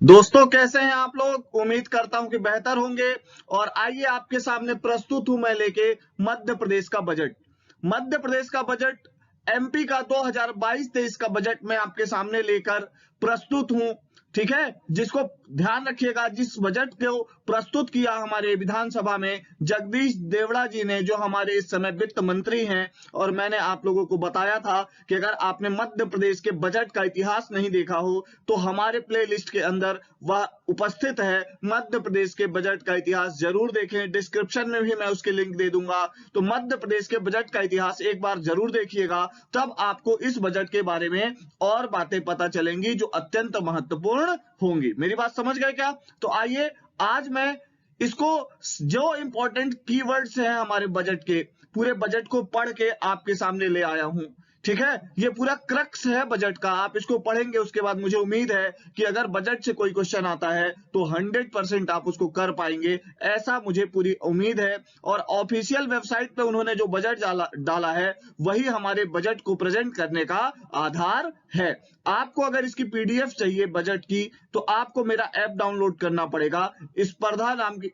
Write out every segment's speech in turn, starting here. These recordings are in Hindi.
दोस्तों, कैसे हैं आप लोग? उम्मीद करता हूं कि बेहतर होंगे। और आइए आपके सामने प्रस्तुत हूं मैं लेके मध्य प्रदेश का बजट। मध्य प्रदेश का बजट, एमपी का 2022-23 का बजट मैं आपके सामने लेकर प्रस्तुत हूं। ठीक है, जिसको ध्यान रखिएगा, जिस बजट को प्रस्तुत किया हमारे विधानसभा में जगदीश देवड़ा जी ने, जो हमारे इस समय वित्त मंत्री हैं। और मैंने आप लोगों को बताया था कि अगर आपने मध्य प्रदेश के बजट का इतिहास नहीं देखा हो तो हमारे प्लेलिस्ट के अंदर वह उपस्थित है। मध्य प्रदेश के बजट का इतिहास जरूर देखें, डिस्क्रिप्शन में भी मैं उसके लिंक दे दूंगा। तो मध्य प्रदेश के बजट का इतिहास एक बार जरूर देखिएगा, तब आपको इस बजट के बारे में और बातें पता चलेंगी जो अत्यंत महत्वपूर्ण होंगी। मेरी बात समझ गए क्या? तो आइए आज मैं इसको, जो इंपॉर्टेंट कीवर्ड्स हैं हमारे बजट के, पूरे बजट को पढ़ के आपके सामने ले आया हूं। ठीक है, ये पूरा क्रक्स है बजट का। आप इसको पढ़ेंगे, उसके बाद मुझे उम्मीद है कि अगर बजट से कोई क्वेश्चन आता है तो 100% आप उसको कर पाएंगे, ऐसा मुझे पूरी उम्मीद है। और ऑफिशियल वेबसाइट पे उन्होंने जो बजट डाला है वही हमारे बजट को प्रेजेंट करने का आधार है। आपको अगर इसकी पीडीएफ चाहिए बजट की, तो आपको मेरा ऐप डाउनलोड करना पड़ेगा। स्पर्धा नाम की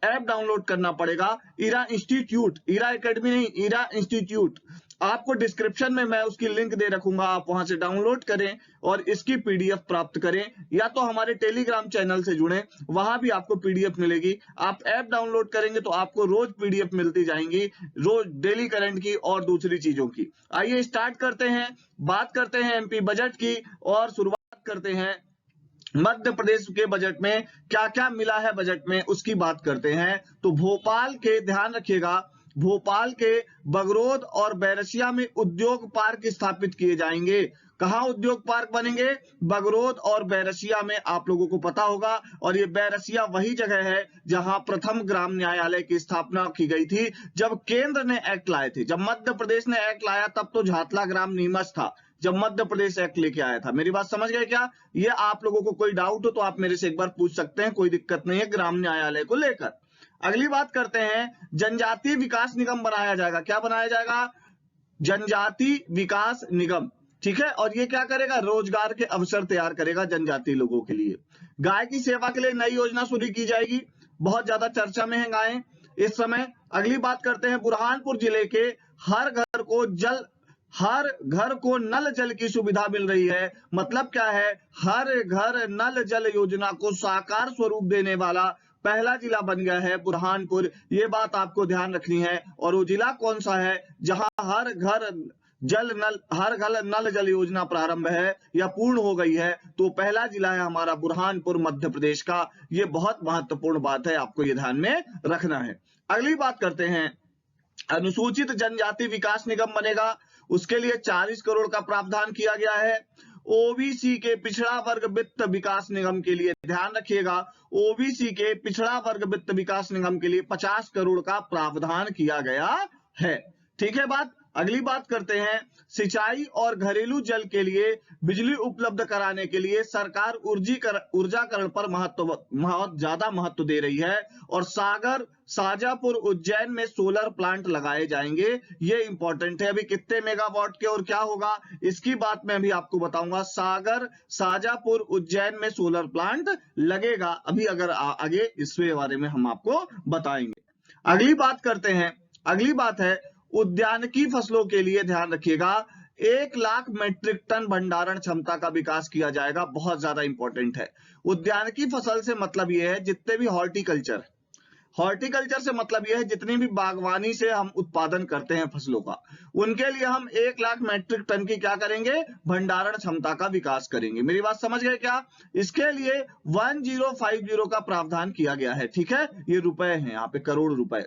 ऐप डाउनलोड करना पड़ेगा। इरा इंस्टीट्यूट, इरा एकेडमी नहीं, इरा इंस्टीट्यूट। आपको डिस्क्रिप्शन में मैं उसकी लिंक दे रखूंगा, आप वहां से डाउनलोड करें और इसकी पीडीएफ प्राप्त करें। या तो हमारे टेलीग्राम चैनल से जुड़ें, वहां भी आपको पीडीएफ मिलेगी। आप ऐप डाउनलोड करेंगे तो आपको रोज पीडीएफ मिलती जाएंगी, रोज डेली करंट की और दूसरी चीजों की। आइए स्टार्ट करते हैं, बात करते हैं एमपी बजट की और शुरुआत करते हैं मध्य प्रदेश के बजट में क्या क्या मिला है। बजट में उसकी बात करते हैं। तो भोपाल के, ध्यान रखिएगा, भोपाल के बगरोद और बैरसिया में उद्योग पार्क स्थापित किए जाएंगे। कहां उद्योग पार्क बनेंगे? बगरोद और बैरसिया में, आप लोगों को पता होगा। और ये बैरसिया वही जगह है जहां प्रथम ग्राम न्यायालय की स्थापना की गई थी, जब केंद्र ने एक्ट लाए थे। जब मध्य प्रदेश ने एक्ट लाया तब तो झातला ग्राम नीमच था, जब मध्य प्रदेश एक्ट लेके आया था। मेरी बात समझ गए क्या? ये आप लोगों को कोई डाउट हो तो आप मेरे से एक बार पूछ सकते हैं, कोई दिक्कत नहीं है ग्राम न्यायालय को लेकर। अगली बात करते हैं, जनजातीय विकास निगम बनाया जाएगा। क्या बनाया जाएगा? जनजाति विकास निगम। ठीक है, और ये क्या करेगा? रोजगार के अवसर तैयार करेगा जनजातीय लोगों के लिए। गाय की सेवा के लिए नई योजना शुरू की जाएगी, बहुत ज्यादा चर्चा में है गायें इस समय। अगली बात करते हैं, बुरहानपुर जिले के हर घर को नल जल की सुविधा मिल रही है। मतलब क्या है? हर घर नल जल योजना को साकार स्वरूप देने वाला पहला जिला बन गया है बुरहानपुर। ये बात आपको ध्यान रखनी है। और वो जिला कौन सा है जहां हर घर नल जल योजना प्रारंभ है या पूर्ण हो गई है? तो पहला जिला है हमारा बुरहानपुर मध्य प्रदेश का। ये बहुत महत्वपूर्ण बात है, आपको ये ध्यान में रखना है। अगली बात करते हैं, अनुसूचित जनजाति विकास निगम बनेगा। उसके लिए 40 करोड़ का प्रावधान किया गया है। ओबीसी के पिछड़ा वर्ग वित्त विकास निगम के लिए, ध्यान रखिएगा, ओबीसी के पिछड़ा वर्ग वित्त विकास निगम के लिए 50 करोड़ का प्रावधान किया गया है। ठीक है बात। अगली बात करते हैं, सिंचाई और घरेलू जल के लिए बिजली उपलब्ध कराने के लिए सरकार ऊर्जाकरण पर बहुत ज्यादा महत्व दे रही है। और सागर, शाजापुर, उज्जैन में सोलर प्लांट लगाए जाएंगे। ये इंपॉर्टेंट है। अभी कितने मेगावाट के और क्या होगा इसकी बात मैं भी आपको बताऊंगा। सागर, शाजापुर, उज्जैन में सोलर प्लांट लगेगा अभी, अगर आगे इसके बारे में हम आपको बताएंगे। अगली बात करते हैं, अगली बात है उद्यानिकी फसलों के लिए, ध्यान रखिएगा, 1 लाख मीट्रिक टन भंडारण क्षमता का विकास किया जाएगा। बहुत ज्यादा इंपॉर्टेंट है। उद्यानिकी फसल से मतलब यह है जितने भी हॉर्टिकल्चर से मतलब यह है जितनी भी बागवानी से हम उत्पादन करते हैं फसलों का, उनके लिए हम 1 लाख मीट्रिक टन की क्या करेंगे? भंडारण क्षमता का विकास करेंगे। मेरी बात समझ गए क्या? इसके लिए 1050 का प्रावधान किया गया है। ठीक है, ये रुपए हैं, यहाँ पे करोड़ रुपए।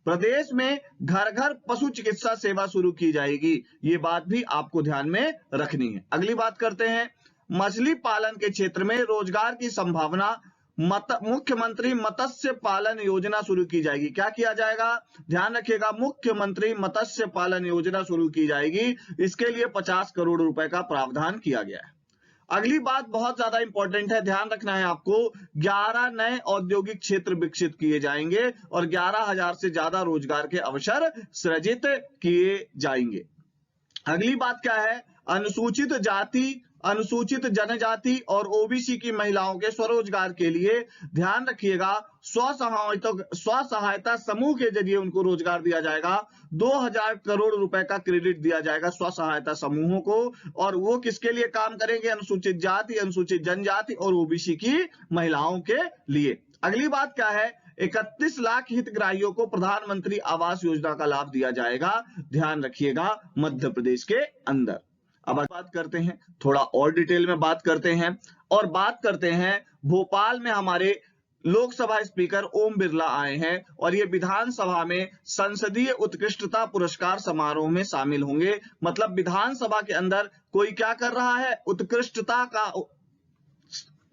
प्रदेश में घर घर पशु चिकित्सा सेवा शुरू की जाएगी। ये बात भी आपको ध्यान में रखनी है। अगली बात करते हैं, मछली पालन के क्षेत्र में रोजगार की संभावना, मुख्यमंत्री मत्स्य पालन योजना शुरू की जाएगी। क्या किया जाएगा? ध्यान रखिएगा, मुख्यमंत्री मत्स्य पालन योजना शुरू की जाएगी। इसके लिए 50 करोड़ रुपए का प्रावधान किया गया है। अगली बात बहुत ज्यादा इंपॉर्टेंट है, ध्यान रखना है आपको, 11 नए औद्योगिक क्षेत्र विकसित किए जाएंगे और 11,000 से ज्यादा रोजगार के अवसर सृजित किए जाएंगे। अगली बात क्या है? अनुसूचित जाति अनुसूचित जनजाति और ओबीसी की महिलाओं के स्वरोजगार के लिए ध्यान रखिएगा स्व सहायता समूह के जरिए उनको रोजगार दिया जाएगा। 2000 करोड़ रुपए का क्रेडिट दिया जाएगा स्व सहायता समूहों को, और वो किसके लिए काम करेंगे? अनुसूचित जाति, अनुसूचित जनजाति और ओबीसी की महिलाओं के लिए। अगली बात क्या है? 31 लाख हितग्राहियों को प्रधानमंत्री आवास योजना का लाभ दिया जाएगा, ध्यान रखिएगा, मध्य प्रदेश के अंदर। अब बात करते हैं, थोड़ा और डिटेल में बात करते हैं, और बात करते हैं भोपाल में हमारे लोकसभा स्पीकर ओम बिरला आए हैं और ये विधानसभा में संसदीय उत्कृष्टता पुरस्कार समारोह में शामिल होंगे। मतलब विधानसभा के अंदर कोई क्या कर रहा है? उत्कृष्टता का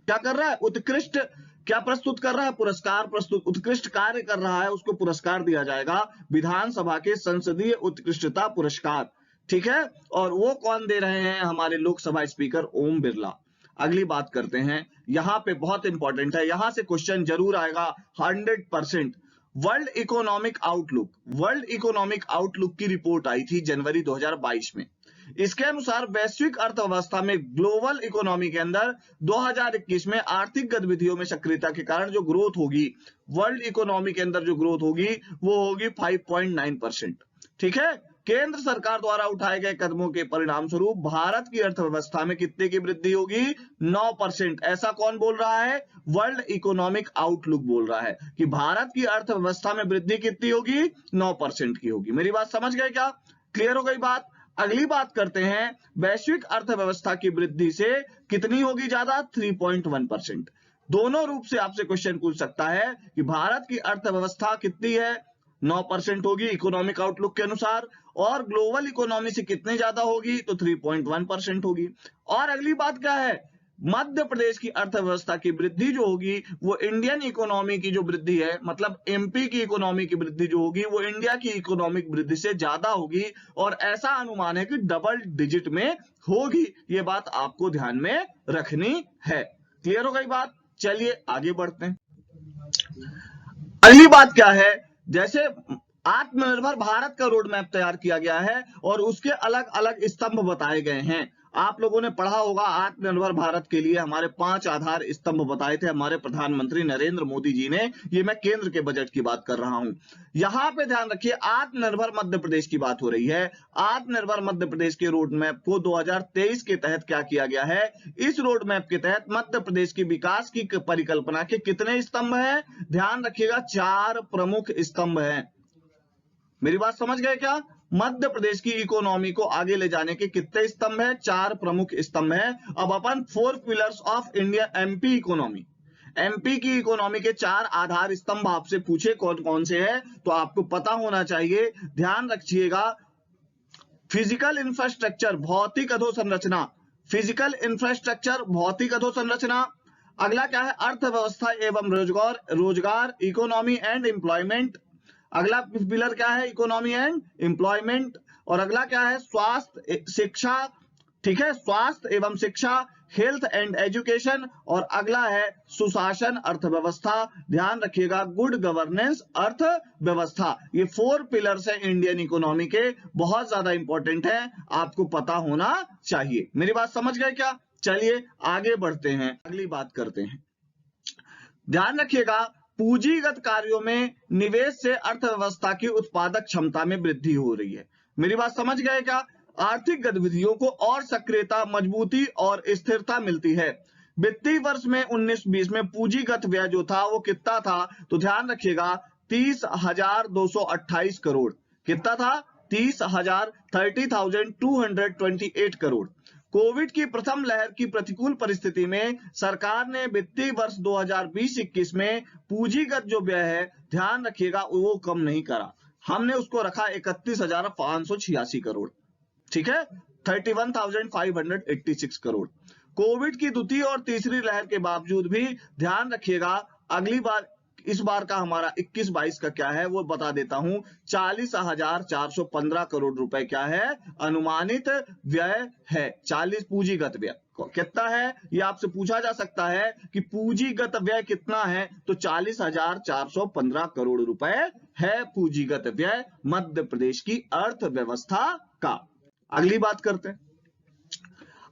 क्या कर रहा है? उत्कृष्ट क्या प्रस्तुत कर रहा है? पुरस्कार प्रस्तुत, उत्कृष्ट कार्य कर रहा है, उसको पुरस्कार दिया जाएगा, विधानसभा के संसदीय उत्कृष्टता पुरस्कार। ठीक है, और वो कौन दे रहे हैं? हमारे लोकसभा स्पीकर ओम बिरला। अगली बात करते हैं, यहां पे बहुत इंपॉर्टेंट है, यहां से क्वेश्चन जरूर आएगा 100%। वर्ल्ड इकोनॉमिक आउटलुक की रिपोर्ट आई थी जनवरी 2022 में। इसके अनुसार वैश्विक अर्थव्यवस्था में ग्लोबल इकोनॉमी के अंदर 2021 में आर्थिक गतिविधियों में सक्रियता के कारण जो ग्रोथ होगी, वर्ल्ड इकोनॉमी के अंदर जो ग्रोथ होगी वो होगी 5.9%। ठीक है, केंद्र सरकार द्वारा उठाए गए कदमों के परिणाम स्वरूप भारत की अर्थव्यवस्था में कितने की वृद्धि होगी? 9%। ऐसा कौन बोल रहा है? वर्ल्ड इकोनॉमिक आउटलुक बोल रहा है कि भारत की अर्थव्यवस्था में वृद्धि कितनी होगी? 9% की होगी। मेरी बात समझ गए क्या? क्लियर हो गई बात? अगली बात करते हैं, वैश्विक अर्थव्यवस्था की वृद्धि से कितनी होगी ज्यादा? 3.1%। दोनों रूप से आपसे क्वेश्चन पूछ सकता है कि भारत की अर्थव्यवस्था कितनी है? 9% होगी इकोनॉमिक आउटलुक के अनुसार, और ग्लोबल इकोनॉमी से कितने ज्यादा होगी? तो 3.1% होगी। और अगली बात क्या है? मध्य प्रदेश की अर्थव्यवस्था की वृद्धि जो होगी वो इंडियन इकोनॉमी की जो वृद्धि है, मतलब एमपी की इकोनॉमी की वृद्धि जो होगी वो इंडिया की इकोनॉमिक वृद्धि से ज्यादा होगी, और ऐसा अनुमान है कि डबल डिजिट में होगी। ये बात आपको ध्यान में रखनी है। क्लियर हो गई बात? चलिए आगे बढ़ते हैं। अगली बात क्या है? जैसे आत्मनिर्भर भारत का रोड मैप तैयार किया गया है और उसके अलग अलग स्तंभ बताए गए हैं। आप लोगों ने पढ़ा होगा आत्मनिर्भर भारत के लिए हमारे 5 आधार स्तंभ बताए थे हमारे प्रधानमंत्री नरेंद्र मोदी जी ने। ये मैं केंद्र के बजट की बात कर रहा हूं। यहां पे ध्यान रखिए, आत्मनिर्भर मध्य प्रदेश की बात हो रही है। आत्मनिर्भर मध्य प्रदेश के रोड मैप को 2023 के तहत क्या किया गया है? इस रोड मैप के तहत मध्य प्रदेश की विकास की परिकल्पना के कितने स्तंभ हैं? ध्यान रखिएगा, 4 प्रमुख स्तंभ हैं। मेरी बात समझ गए क्या? मध्य प्रदेश की इकोनॉमी को आगे ले जाने के कितने स्तंभ हैं? 4 प्रमुख स्तंभ हैं। अब अपन 4 pillars of India MP economy, MP की इकोनॉमी के 4 आधार स्तंभ आपसे पूछे कौन कौन से हैं, तो आपको पता होना चाहिए। ध्यान रखिएगा, फिजिकल इंफ्रास्ट्रक्चर भौतिक अधोसंरचना, फिजिकल इंफ्रास्ट्रक्चर भौतिक अधोसंरचना। अगला क्या है? अर्थव्यवस्था एवं रोजगार, इकोनॉमी एंड एम्प्लॉयमेंट। अगला पिलर क्या है? Economy and employment. और अगला क्या है? स्वास्थ्य शिक्षा। ठीक है, स्वास्थ्य एवं शिक्षा, हेल्थ एंड एजुकेशन। और अगला है सुशासन अर्थव्यवस्था। ध्यान रखिएगा, गुड गवर्नेंस अर्थव्यवस्था। ये 4 पिलर्स हैं इंडियन इकोनॉमी के, बहुत ज्यादा इंपॉर्टेंट है, आपको पता होना चाहिए। मेरी बात समझ गए क्या? चलिए आगे बढ़ते हैं, अगली बात करते हैं। ध्यान रखिएगा, पूंजीगत कार्यों में निवेश से अर्थव्यवस्था की उत्पादक क्षमता में वृद्धि हो रही है। मेरी बात समझ गए क्या? आर्थिक गतिविधियों को और सक्रियता, मजबूती और स्थिरता मिलती है। वित्तीय वर्ष में 19-20 में पूंजीगत व्यय जो था वो कितना था? तो ध्यान रखिएगा 30,228 करोड़। कितना था? 30,228 करोड़। कोविड की प्रथम लहर की प्रतिकूल परिस्थिति में सरकार ने वित्तीय वर्ष 2020-21 में पूंजीगत जो व्यय है, ध्यान रखिएगा, वो कम नहीं करा। हमने उसको रखा 31,586 करोड़। ठीक है, 31,586 करोड़। कोविड की द्वितीय और तीसरी लहर के बावजूद भी ध्यान रखिएगा, अगली बार इस बार का हमारा 21-22 का क्या है वो बता देता हूं। 40,415 करोड़ रुपए क्या है? अनुमानित व्यय है। 40 पूंजीगत व्यय कितना है ये आपसे पूछा जा सकता है कि पूंजीगत व्यय कितना है, तो 40,415 करोड़ रुपए है पूंजीगत व्यय मध्य प्रदेश की अर्थव्यवस्था का। अगली बात करते हैं।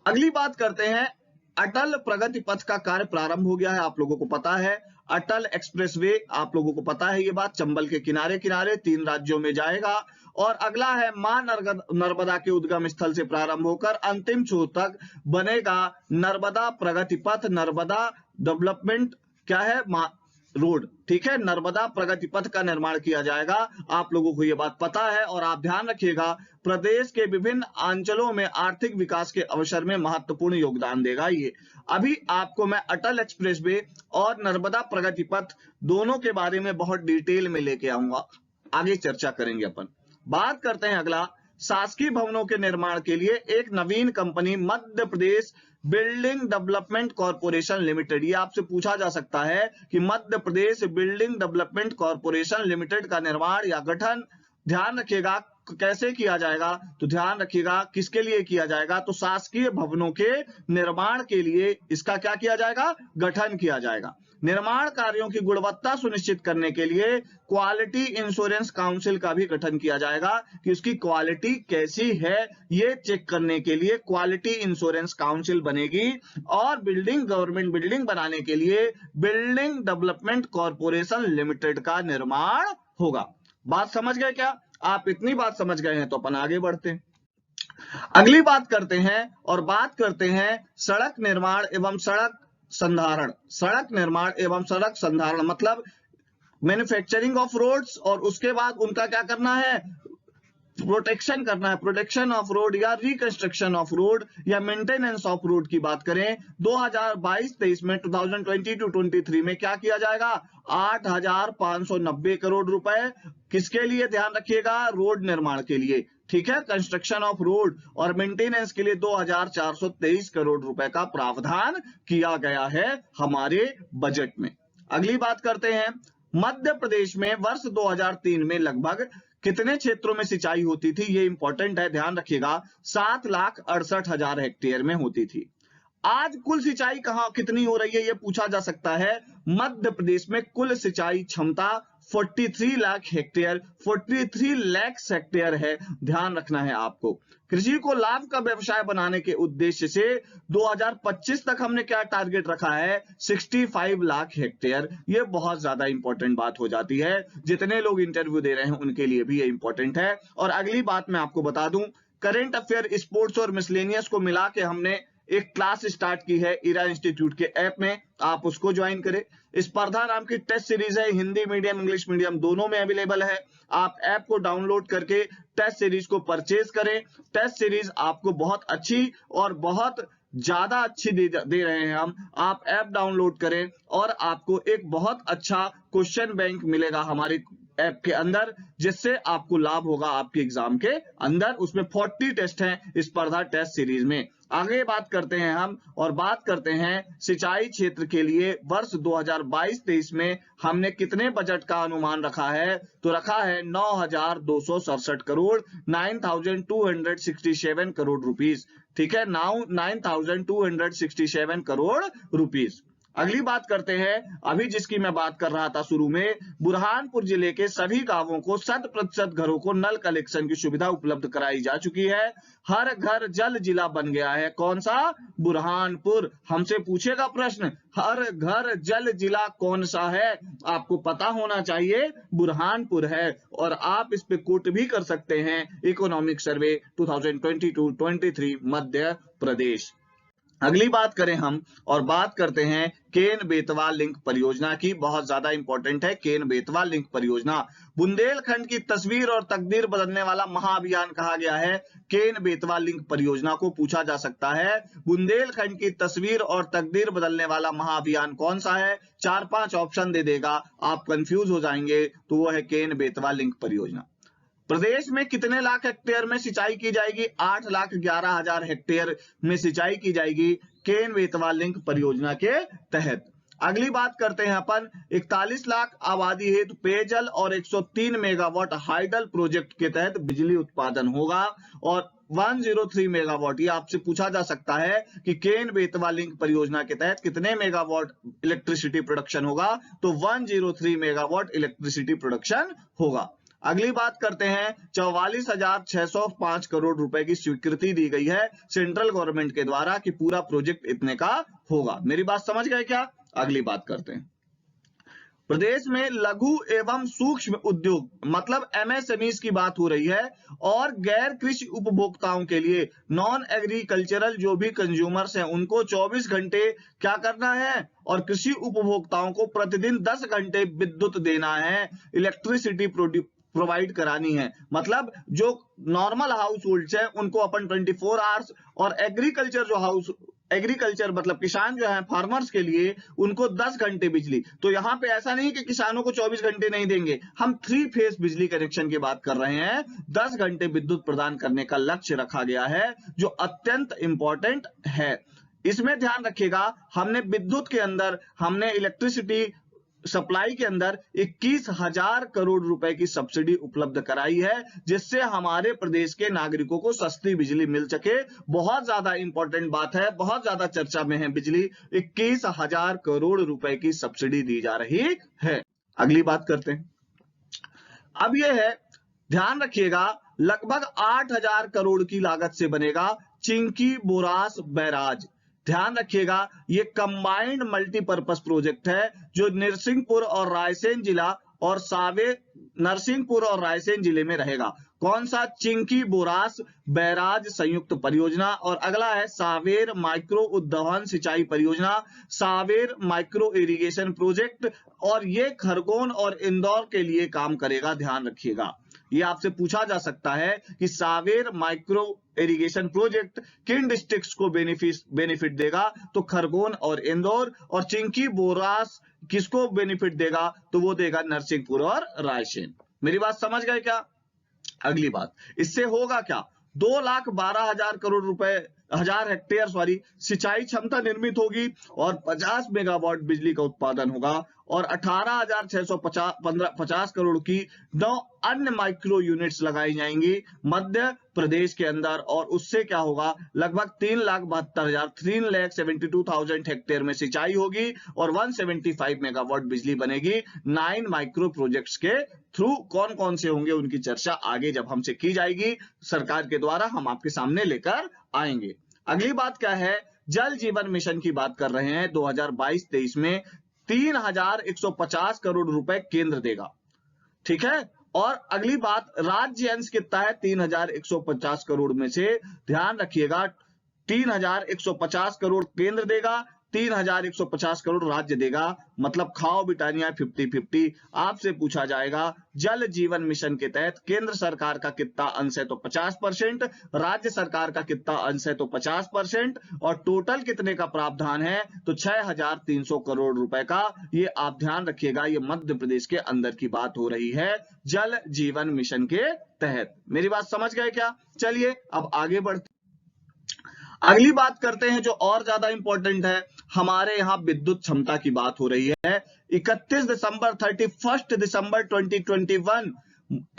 अगली बात करते हैं, अटल प्रगति पथ का कार्य प्रारंभ हो गया है, आप लोगों को पता है। अटल एक्सप्रेसवे, आप लोगों को पता है ये बात, चंबल के किनारे किनारे 3 राज्यों में जाएगा। और अगला है, मां नर्मदा के उद्गम स्थल से प्रारंभ होकर अंतिम छोर तक बनेगा नर्मदा प्रगति पथ, नर्मदा डेवलपमेंट क्या है, रोड, ठीक है, नर्मदा प्रगति पथ का निर्माण किया जाएगा। आप लोगों को यह बात पता है। और आप ध्यान रखिएगा, प्रदेश के विभिन्न अंचलों में आर्थिक विकास के अवसर में महत्वपूर्ण योगदान देगा ये। अभी आपको मैं अटल एक्सप्रेसवे और नर्मदा प्रगति पथ दोनों के बारे में बहुत डिटेल में लेके आऊंगा, आगे चर्चा करेंगे अपन। बात करते हैं अगला, शासकीय भवनों के निर्माण के लिए एक नवीन company Madhya Pradesh building development corporation limited, ये आपसे पूछा जा सकता है कि Madhya Pradesh building development corporation limited का निर्माण या गठन, ध्यान रखिएगा कैसे किया जाएगा, तो ध्यान रखिएगा किसके लिए किया जाएगा, तो शासकीय भवनों के निर्माण के लिए इसका क्या किया जाएगा, गठन किया जाएगा। निर्माण कार्यों की गुणवत्ता सुनिश्चित करने के लिए क्वालिटी इंश्योरेंस काउंसिल का भी गठन किया जाएगा कि उसकी क्वालिटी कैसी है ये चेक करने के लिए क्वालिटी इंश्योरेंस काउंसिल बनेगी। और बिल्डिंग, गवर्नमेंट बिल्डिंग बनाने के लिए बिल्डिंग डेवलपमेंट कॉर्पोरेशन लिमिटेड का निर्माण होगा। बात समझ गए क्या? आप इतनी बात समझ गए हैं तो अपन आगे बढ़ते हैं। अगली बात करते हैं और बात करते हैं सड़क निर्माण एवं सड़क संधारण। सड़क निर्माण एवं सड़क संधारण मतलब मैन्युफैक्चरिंग ऑफ रोड्स, और उसके बाद उनका क्या करना है, प्रोटेक्शन करना है, प्रोटेक्शन ऑफ रोड या रिकंस्ट्रक्शन ऑफ रोड या मेंटेनेंस ऑफ रोड की बात करें 2022-23 में 2022-23 में क्या किया जाएगा, 8,590 करोड़ रुपए किसके लिए, ध्यान रखिएगा, रोड निर्माण के लिए, ठीक है, कंस्ट्रक्शन ऑफ रोड, और मेंटेनेंस के लिए 2,423 करोड़ रुपए का प्रावधान किया गया है हमारे बजट में। अगली बात करते हैं, मध्य प्रदेश में वर्ष 2003 में लगभग कितने क्षेत्रों में सिंचाई होती थी, ये इंपॉर्टेंट है, ध्यान रखिएगा, 7,68,000 हेक्टेयर में होती थी। आज कुल सिंचाई कहां कितनी हो रही है ये पूछा जा सकता है। मध्य प्रदेश में कुल सिंचाई क्षमता 43 लाख हेक्टेयर, 43 लाख हेक्टेयर है, ध्यान रखना है आपको। कृषि को लाभ का व्यवसाय बनाने के उद्देश्य से 2025 तक हमने क्या टारगेट रखा है, 65 लाख हेक्टेयर। ये बहुत ज्यादा इंपॉर्टेंट बात हो जाती है, जितने लोग इंटरव्यू दे रहे हैं उनके लिए भी ये इंपॉर्टेंट है। और अगली बात मैं आपको बता दूं, करंट अफेयर, स्पोर्ट्स और मिसलेनियस को मिला के हमने एक क्लास स्टार्ट की है इरा इंस्टीट्यूट के ऐप में, आप उसको ज्वाइन करें। स्पर्धा नाम की टेस्ट सीरीज है, हिंदी मीडियम इंग्लिश मीडियम दोनों में अवेलेबल है। आप ऐप को डाउनलोड करके टेस्ट सीरीज को परचेज करें। टेस्ट सीरीज आपको बहुत अच्छी और बहुत ज्यादा अच्छी दे रहे हैं हम। आप ऐप डाउनलोड करें और आपको एक बहुत अच्छा क्वेश्चन बैंक मिलेगा हमारे ऐप के अंदर, जिससे आपको लाभ होगा आपके एग्जाम के अंदर। उसमें 40 टेस्ट हैं स्पर्धा टेस्ट सीरीज में। आगे बात करते हैं हम और बात करते हैं सिंचाई क्षेत्र के लिए वर्ष 2022-23 में हमने कितने बजट का अनुमान रखा है, तो रखा है 9,267 करोड़, 9,267 करोड़ रुपीस, ठीक है, 9,267 करोड़ रुपीस। अगली बात करते हैं, अभी जिसकी मैं बात कर रहा था शुरू में, बुरहानपुर जिले के सभी गांवों को 100% घरों को नल कलेक्शन की सुविधा उपलब्ध कराई जा चुकी है। हर घर जल जिला बन गया है। कौन सा? बुरहानपुर। हमसे पूछेगा प्रश्न, हर घर जल जिला कौन सा है, आपको पता होना चाहिए, बुरहानपुर है। और आप इस पे कोट भी कर सकते हैं, इकोनॉमिक सर्वे 2022-23 मध्य प्रदेश। अगली बात करें हम और बात करते हैं केन बेतवा लिंक परियोजना की, बहुत ज्यादा इंपॉर्टेंट है केन बेतवा लिंक परियोजना। बुंदेलखंड की तस्वीर और तकदीर बदलने वाला महाअभियान कहा गया है केन बेतवा लिंक परियोजना को, पूछा जा सकता है बुंदेलखंड की तस्वीर और तकदीर बदलने वाला महाअभियान कौन सा है। 4-5 ऑप्शन दे देगा, आप कंफ्यूज हो जाएंगे, तो वो है केन बेतवा लिंक परियोजना। प्रदेश में कितने लाख हेक्टेयर में सिंचाई की जाएगी? 8,11,000 हेक्टेयर में सिंचाई की जाएगी केन बेतवा लिंक परियोजना के तहत। अगली बात करते हैं अपन, 41 लाख आबादी हेतु पेयजल और 103 मेगावाट हाइडल प्रोजेक्ट के तहत बिजली उत्पादन होगा। और 103 मेगावाट, ये आपसे पूछा जा सकता है कि केन बेतवा लिंक परियोजना के तहत कितने मेगावाट इलेक्ट्रिसिटी प्रोडक्शन होगा, तो 103 मेगावाट इलेक्ट्रिसिटी प्रोडक्शन होगा। अगली बात करते हैं, 44,605 करोड़ रुपए की स्वीकृति दी गई है सेंट्रल गवर्नमेंट के द्वारा कि पूरा प्रोजेक्ट इतने का होगा। मेरी बात समझ गए क्या? अगली बात करते हैं, प्रदेश में लघु एवं सूक्ष्म उद्योग मतलब एमएसएमईज की बात हो रही है और गैर कृषि उपभोक्ताओं के लिए नॉन एग्रीकल्चरल जो भी कंज्यूमर्स हैं उनको 24 घंटे क्या करना है और कृषि उपभोक्ताओं को प्रतिदिन 10 घंटे विद्युत देना है, इलेक्ट्रिसिटी प्रोवाइड करानी है। मतलब जो नॉर्मल हाउस होल्ड्स है उनको अपन 24 आवर्स और एग्रीकल्चर मतलब किसान जो है फार्मर्स के लिए उनको 10 घंटे बिजली। तो यहाँ पे ऐसा नहीं कि किसानों को 24 घंटे नहीं देंगे, हम 3 फेज बिजली कनेक्शन की बात कर रहे हैं। 10 घंटे विद्युत प्रदान करने का लक्ष्य रखा गया है जो अत्यंत इंपॉर्टेंट है। इसमें ध्यान रखिएगा, हमने विद्युत के अंदर हमने इलेक्ट्रिसिटी सप्लाई के अंदर 21,000 करोड़ रुपए की सब्सिडी उपलब्ध कराई है जिससे हमारे प्रदेश के नागरिकों को सस्ती बिजली मिल सके। बहुत ज्यादा इंपॉर्टेंट बात है, बहुत ज्यादा चर्चा में है बिजली। 21,000 करोड़ रुपए की सब्सिडी दी जा रही है। अगली बात करते हैं, अब यह है, ध्यान रखिएगा, लगभग 8,000 करोड़ की लागत से बनेगा चिंकी बोरास बैराज। ध्यान रखिएगा, ये कंबाइंड मल्टीपर्पस प्रोजेक्ट है जो नरसिंहपुर और रायसेन जिले में रहेगा। कौन सा? चिंकी बोरास बैराज संयुक्त परियोजना। और अगला है सावेर माइक्रो उद्वहन सिंचाई परियोजना, सावेर माइक्रो इरिगेशन प्रोजेक्ट, और ये खरगोन और इंदौर के लिए काम करेगा। ध्यान रखिएगा, ये आपसे पूछा जा सकता है कि सावेर माइक्रो इरिगेशन प्रोजेक्ट किन डिस्ट्रिक्ट्स को बेनिफिट देगा, तो खरगोन और इंदौर। और चिंकी बोरास किसको बेनिफिट देगा, तो वो देगा नरसिंहपुर और रायसेन। मेरी बात समझ गए क्या? अगली बात, इससे होगा क्या? 2,12,000 करोड़ रुपए हेक्टेयर सिंचाई क्षमता निर्मित होगी और 50 मेगावाट बिजली का उत्पादन होगा और 18,650 करोड़ की 9 अन्य माइक्रो यूनिट्स लगाई जाएंगी मध्य प्रदेश के अंदर। और उससे क्या होगा, लगभग 3,72,000 हेक्टेयर में सिंचाई होगी और 175 मेगावाट बिजली बनेगी 9 माइक्रो प्रोजेक्ट्स के थ्रू। कौन कौन से होंगे उनकी चर्चा आगे जब हमसे की जाएगी सरकार के द्वारा, हम आपके सामने लेकर आएंगे। अगली बात क्या है, जल जीवन मिशन की बात कर रहे हैं। 2022-23 में 3,150 करोड़ रुपए केंद्र देगा, ठीक है। और अगली बात, राज्य अंश कितना है 3,150 करोड़ में से? ध्यान रखिएगा, 3,150 करोड़ केंद्र देगा, 3,150 करोड़ राज्य देगा। मतलब खाओ बिटानिया 50-50। आपसे पूछा जाएगा जल जीवन मिशन के तहत केंद्र सरकार का कितना अंश है, तो 50%, राज्य सरकार का कितना अंश है, तो 50%, और टोटल कितने का प्रावधान है, तो 6,300 करोड़ रुपए का। ये आप ध्यान रखिएगा, ये मध्य प्रदेश के अंदर की बात हो रही है जल जीवन मिशन के तहत। मेरी बात समझ गए क्या? चलिए अब आगे बढ़ते, अगली बात करते हैं जो और ज्यादा इंपॉर्टेंट है। हमारे यहाँ विद्युत क्षमता की बात हो रही है। 31 दिसंबर 2021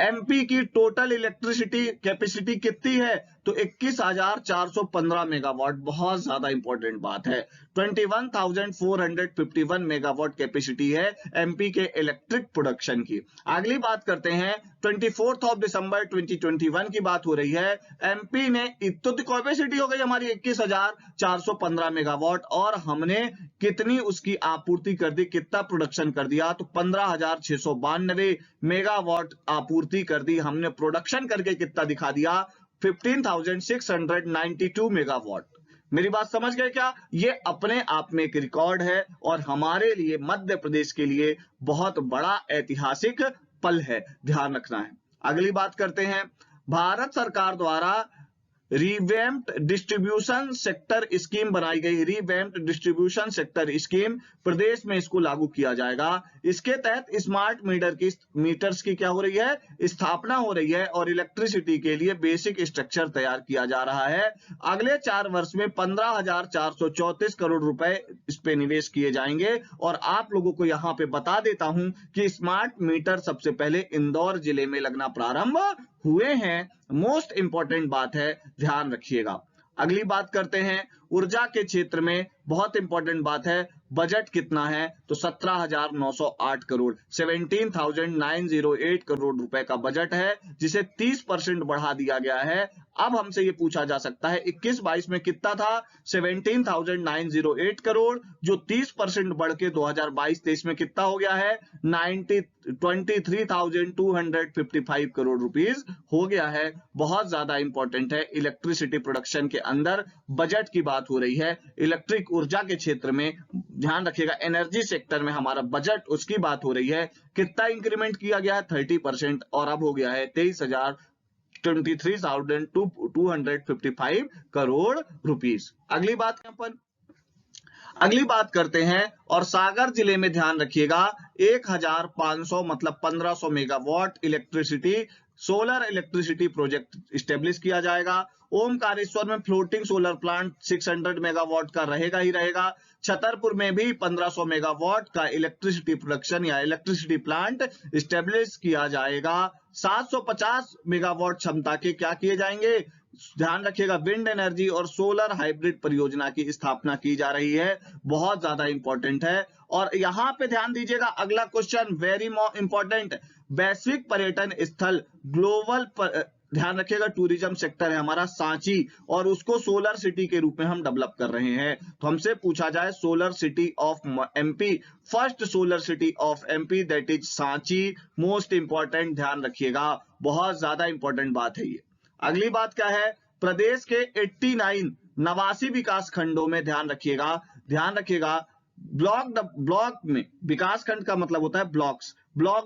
एमपी की टोटल इलेक्ट्रिसिटी कैपेसिटी कितनी है, तो 21,415 मेगावाट। बहुत ज्यादा इंपॉर्टेंट बात है, 21,451 मेगावाट कैपेसिटी है एमपी के इलेक्ट्रिक प्रोडक्शन की। अगली बात करते हैं, 24 दिसंबर 2021 की बात हो रही है। एमपी ने तो कैपेसिटी हो गई हमारी 21,415 मेगावाट और हमने कितनी उसकी आपूर्ति कर दी, कितना प्रोडक्शन कर दिया, तो 15,692 मेगावाट आपूर्ति कर दी हमने। प्रोडक्शन करके कितना दिखा दिया, 15,692 मेगावाट। मेरी बात समझ गए क्या? ये अपने आप में एक रिकॉर्ड है और हमारे लिए मध्य प्रदेश के लिए बहुत बड़ा ऐतिहासिक पल है, ध्यान रखना है। अगली बात करते हैं, भारत सरकार द्वारा रिवैम्प्ड डिस्ट्रीब्यूशन सेक्टर स्कीम बनाई गई। रिवैम्प्ड डिस्ट्रीब्यूशन सेक्टर स्कीम प्रदेश में इसको लागू किया जाएगा। इसके तहत स्मार्ट मीटर्स की क्या हो रही है, स्थापना हो रही है और इलेक्ट्रिसिटी के लिए बेसिक स्ट्रक्चर तैयार किया जा रहा है। अगले 4 वर्ष में 15,434 करोड़ रुपए इस पे निवेश किए जाएंगे। और आप लोगों को यहां पे बता देता हूं कि स्मार्ट मीटर सबसे पहले इंदौर जिले में लगना प्रारंभ हुए हैं। मोस्ट इंपॉर्टेंट बात है, ध्यान रखिएगा। अगली बात करते हैं, ऊर्जा के क्षेत्र में बहुत इंपॉर्टेंट बात है, बजट कितना है तो 17,908 करोड़, 17,908 करोड़ रुपए का बजट है, जिसे 30% बढ़ा दिया गया है। अब हमसे ये पूछा जा सकता है 21-22 में कितना था, 17,908 करोड़, जो 30% बढ़ के 2022-23 में कितना हो गया है, 23,255 करोड़ रुपीस हो गया है। बहुत ज्यादा इंपॉर्टेंट है, इलेक्ट्रिसिटी प्रोडक्शन के अंदर बजट की बात हो रही है, इलेक्ट्रिक ऊर्जा के क्षेत्र में ध्यान रखिएगा, एनर्जी सेक्टर में हमारा बजट उसकी बात हो रही है। कितना इंक्रीमेंट किया गया है, 30%, और अब हो गया है 23,255 करोड़ रुपीस। अगली बात करते हैं, और सागर जिले में ध्यान रखिएगा 1,500 मतलब 1,500 megawatt electricity solar electricity project establish किया जाएगा। ओमकारेश्वर में फ्लोटिंग सोलर प्लांट 600 मेगावाट का रहेगा ही रहेगा। छतरपुर में भी 1,500 मेगावाट का इलेक्ट्रिसिटी प्रोडक्शन या इलेक्ट्रिसिटी प्लांट स्टेब्लिश किया जाएगा। 750 मेगावाट क्षमता के क्या किए जाएंगे, ध्यान रखिएगा, विंड एनर्जी और सोलर हाइब्रिड परियोजना की स्थापना की जा रही है। बहुत ज्यादा इंपॉर्टेंट है। और यहां पे ध्यान दीजिएगा, अगला क्वेश्चन वेरी इंपॉर्टेंट, वैश्विक पर्यटन स्थल ग्लोबल ध्यान रखिएगा, टूरिज्म सेक्टर है हमारा सांची, और उसको सोलर सिटी के रूप में हम डेवलप कर रहे हैं। तो हमसे पूछा जाए solar city of MP, first solar city of MP that is Sanchi, most important, ध्यान रखिएगा, बहुत ज्यादा इंपॉर्टेंट बात है ये। अगली बात क्या है, प्रदेश के 89 विकास खंडों में ध्यान रखिएगा ब्लॉक में, विकास खंड का मतलब होता है ब्लॉक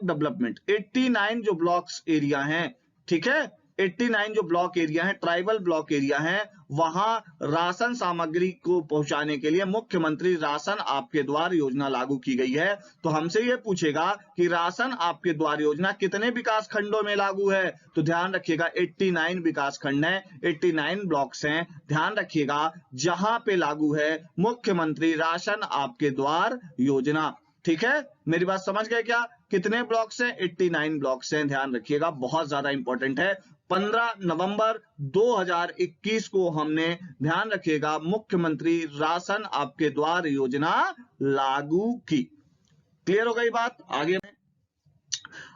डेवलपमेंट, 89 जो ब्लॉक्स एरिया हैं, ठीक है, 89 जो ब्लॉक एरिया है, ट्राइबल ब्लॉक एरिया है, वहां राशन सामग्री को पहुंचाने के लिए मुख्यमंत्री राशन आपके द्वार योजना लागू की गई है। तो हमसे ये पूछेगा कि राशन आपके द्वार योजना कितने विकास खंडों में लागू है, तो ध्यान रखिएगा 89 विकास खंड है, 89 ब्लॉक्स हैं, ध्यान रखिएगा, जहां पे लागू है मुख्यमंत्री राशन आपके द्वार योजना। ठीक है, मेरी बात समझ गए क्या, कितने ब्लॉक्स हैं, 89 ब्लॉक्स हैं, ध्यान रखिएगा, बहुत ज्यादा इंपॉर्टेंट है। 15 नवंबर 2021 को हमने, ध्यान रखिएगा, मुख्यमंत्री राशन आपके द्वार योजना लागू की। क्लियर हो गई बात। आगे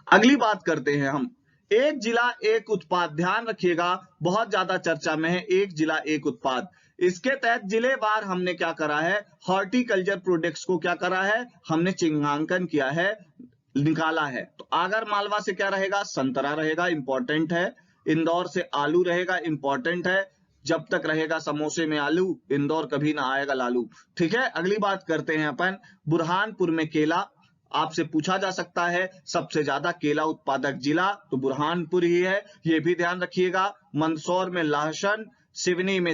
अगली बात करते हैं हम, एक जिला एक उत्पाद, ध्यान रखिएगा, बहुत ज्यादा चर्चा में है एक जिला एक उत्पाद। इसके तहत जिलेवार हमने क्या करा है, हॉर्टिकल्चर प्रोडक्ट्स को क्या करा है, हमने चिन्हांकन किया है, निकाला है। तो आगर मालवा से क्या रहेगा, संतरा रहेगा, इंपॉर्टेंट है। इंदौर से आलू रहेगा, इंपॉर्टेंट है, जब तक रहेगा समोसे में आलू, इंदौर कभी ना आएगा लालू। ठीक है, अगली बात करते हैं अपन, बुरहानपुर में केला, आपसे पूछा जा सकता है सबसे ज्यादा केला उत्पादक जिला, तो बुरहानपुर ही है, ये भी ध्यान रखिएगा। मंदसौर में लहसुन, सिवनी में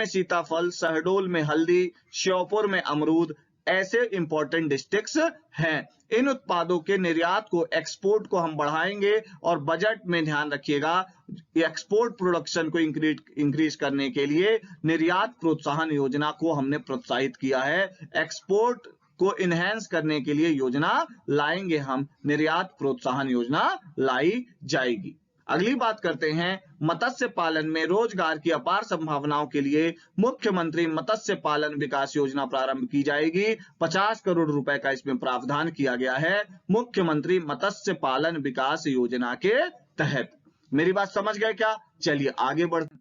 सीताफल, शहडोल में हल्दी, श्योपुर में अमरूद, ऐसे इंपॉर्टेंट डिस्ट्रिक्ट्स हैं। इन उत्पादों के निर्यात को, एक्सपोर्ट को हम बढ़ाएंगे, और बजट में ध्यान रखिएगा एक्सपोर्ट प्रोडक्शन को इंक्रीज करने के लिए निर्यात प्रोत्साहन योजना को हमने प्रोत्साहित किया है। एक्सपोर्ट को इनहेंस करने के लिए योजना लाएंगे हम, निर्यात प्रोत्साहन योजना लाई जाएगी। अगली बात करते हैं, मत्स्य पालन में रोजगार की अपार संभावनाओं के लिए मुख्यमंत्री मत्स्य पालन विकास योजना प्रारंभ की जाएगी। 50 करोड़ रुपए का इसमें प्रावधान किया गया है मुख्यमंत्री मत्स्य पालन विकास योजना के तहत। मेरी बात समझ गए क्या, चलिए आगे बढ़ते।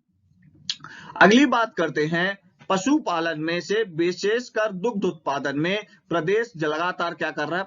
अगली बात करते हैं, पशुपालन में से विशेषकर दुग्ध उत्पादन में प्रदेश लगातार क्या कर रहा है,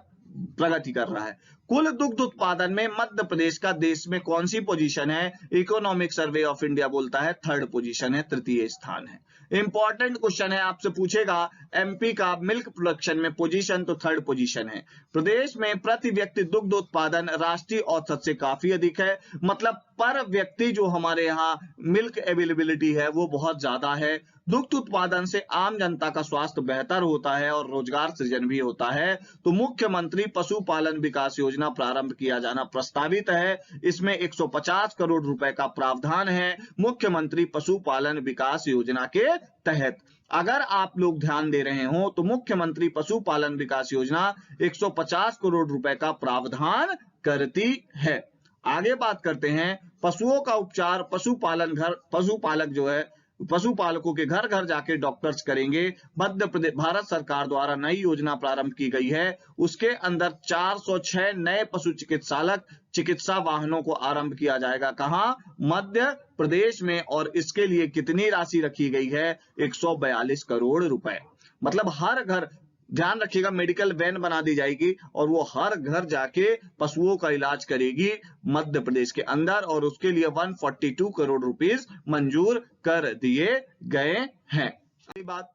प्रगति कर रहा है। कुल दुग्ध उत्पादन में मध्य प्रदेश का देश में कौन सी पोजीशन है, इकोनॉमिक सर्वे ऑफ इंडिया बोलता है 3rd पोजीशन है, तृतीय स्थान है। इंपॉर्टेंट क्वेश्चन है, आपसे पूछेगा एमपी का मिल्क प्रोडक्शन में पोजीशन, तो 3rd पोजीशन है। प्रदेश में प्रति व्यक्ति दुग्ध उत्पादन राष्ट्रीय औसत से काफी अधिक है, मतलब पर व्यक्ति जो हमारे यहाँ मिल्क अवेलेबिलिटी है वो बहुत ज्यादा है। दुग्ध उत्पादन से आम जनता का स्वास्थ्य बेहतर होता है और रोजगार सृजन भी होता है। तो मुख्यमंत्री पशुपालन विकास योजना प्रारंभ किया जाना प्रस्तावित है। इसमें 150 करोड़ रुपए का प्रावधान है मुख्यमंत्री पशुपालन विकास योजना के तहत। अगर आप लोग ध्यान दे रहे हो तो मुख्यमंत्री पशुपालन विकास योजना 150 करोड़ रुपए का प्रावधान करती है। आगे बात करते हैं, पशुओं का उपचार, पशुपालक जो है पशुपालकों के घर घर जाके डॉक्टर्स करेंगे। मध्य प्रदेश भारत सरकार द्वारा नई योजना प्रारंभ की गई है, उसके अंदर 406 नए पशु चिकित्सा वाहनों को आरंभ किया जाएगा। कहां? मध्य प्रदेश में। और इसके लिए कितनी राशि रखी गई है? 142 करोड़ रुपए। मतलब हर घर, ध्यान रखिएगा, मेडिकल वैन बना दी जाएगी और वो हर घर जाके पशुओं का इलाज करेगी मध्य प्रदेश के अंदर, और उसके लिए 142 करोड़ रुपीस मंजूर कर दिए गए हैं। अगली बात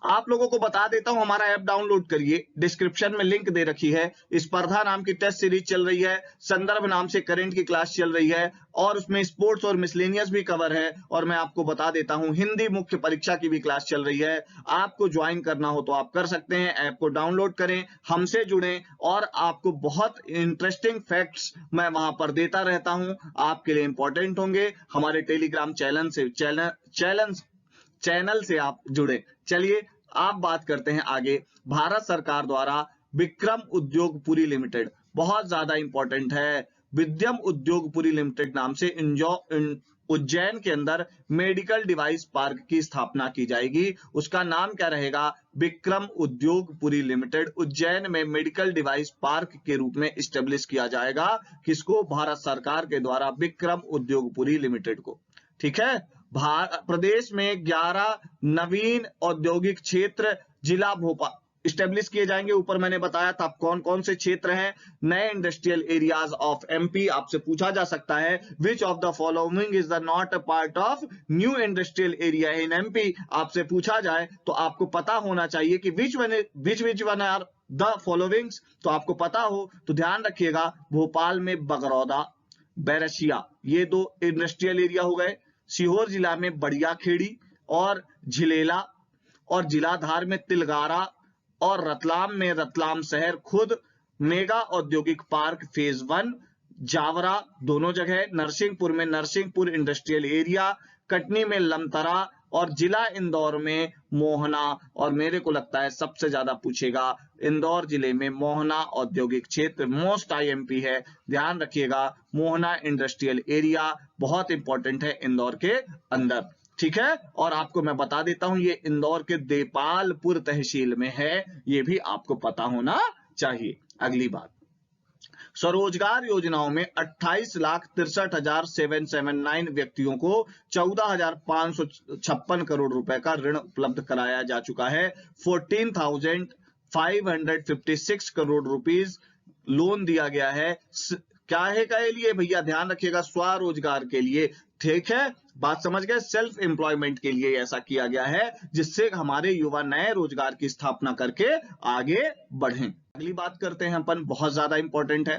आप लोगों को बता देता हूं, हमारा ऐप डाउनलोड करिए, डिस्क्रिप्शन में लिंक दे रखी है। स्पर्धा नाम की टेस्ट सीरीज चल रही है, संदर्भ नाम से करंट की क्लास चल रही है, और उसमें स्पोर्ट्स और मिसलेनियस भी कवर है। और मैं आपको बता देता हूं, हिंदी मुख्य परीक्षा की भी क्लास चल रही है। आपको ज्वाइन करना हो तो आप कर सकते हैं। ऐप को डाउनलोड करें, हमसे जुड़ें, और आपको बहुत इंटरेस्टिंग फैक्ट्स मैं वहां पर देता रहता हूं, आपके लिए इंपॉर्टेंट होंगे। हमारे टेलीग्राम चैनल से आप जुड़े। चलिए आप बात करते हैं आगे। भारत सरकार द्वारा विक्रम उद्योगपुरी लिमिटेड, बहुत ज्यादा इंपॉर्टेंट है, विद्यम उद्योगपुरी लिमिटेड नाम से उज्जैन के अंदर मेडिकल डिवाइस पार्क की स्थापना की जाएगी। उसका नाम क्या रहेगा? विक्रम उद्योगपुरी लिमिटेड। उज्जैन में मेडिकल डिवाइस पार्क के रूप में स्टेब्लिश किया जाएगा। किसको? भारत सरकार के द्वारा विक्रम उद्योगपुरी लिमिटेड को। ठीक है। प्रदेश में 11 नवीन औद्योगिक क्षेत्र जिला भोपाल स्टेब्लिश किए जाएंगे। ऊपर मैंने बताया था कौन कौन से क्षेत्र हैं। नए इंडस्ट्रियल एरियाज ऑफ एमपी, आपसे पूछा जा सकता है which of the following is the not a part of new industrial area in MP. आपसे पूछा जाए तो आपको पता होना चाहिए कि which one are the followings, तो आपको पता हो तो ध्यान रखिएगा। भोपाल में बगरौदा, बैरसिया, ये 2 इंडस्ट्रियल एरिया हो गए। सीहोर जिला में बढ़िया खेड़ी और झिलेला, और जिलाधार में तिलगारा, और रतलाम में रतलाम शहर खुद। मेगा औद्योगिक पार्क फेज 1 जावरा, दोनों जगह। नरसिंहपुर में नरसिंहपुर इंडस्ट्रियल एरिया, कटनी में लमतरा, और जिला इंदौर में मोहना। और मेरे को लगता है सबसे ज्यादा पूछेगा, इंदौर जिले में मोहना औद्योगिक क्षेत्र मोस्ट आईएमपी है, ध्यान रखिएगा। मोहना इंडस्ट्रियल एरिया बहुत इंपॉर्टेंट है इंदौर के अंदर। ठीक है। और आपको मैं बता देता हूं, ये इंदौर के देपालपुर तहसील में है, ये भी आपको पता होना चाहिए। अगली बात, स्वरोजगार योजनाओं में 28,63,779 व्यक्तियों को 14,556 करोड़ रुपए का ऋण उपलब्ध कराया जा चुका है। 14,556 करोड़ रुपीस लोन दिया गया है। क्या है का लिए भैया? ध्यान रखिएगा, स्वरोजगार के लिए। ठीक है, बात समझ गए? सेल्फ एम्प्लॉयमेंट के लिए ऐसा किया गया है, जिससे हमारे युवा नए रोजगार की स्थापना करके आगे बढ़ें। अगली बात करते हैं अपन, बहुत ज्यादा इंपॉर्टेंट है।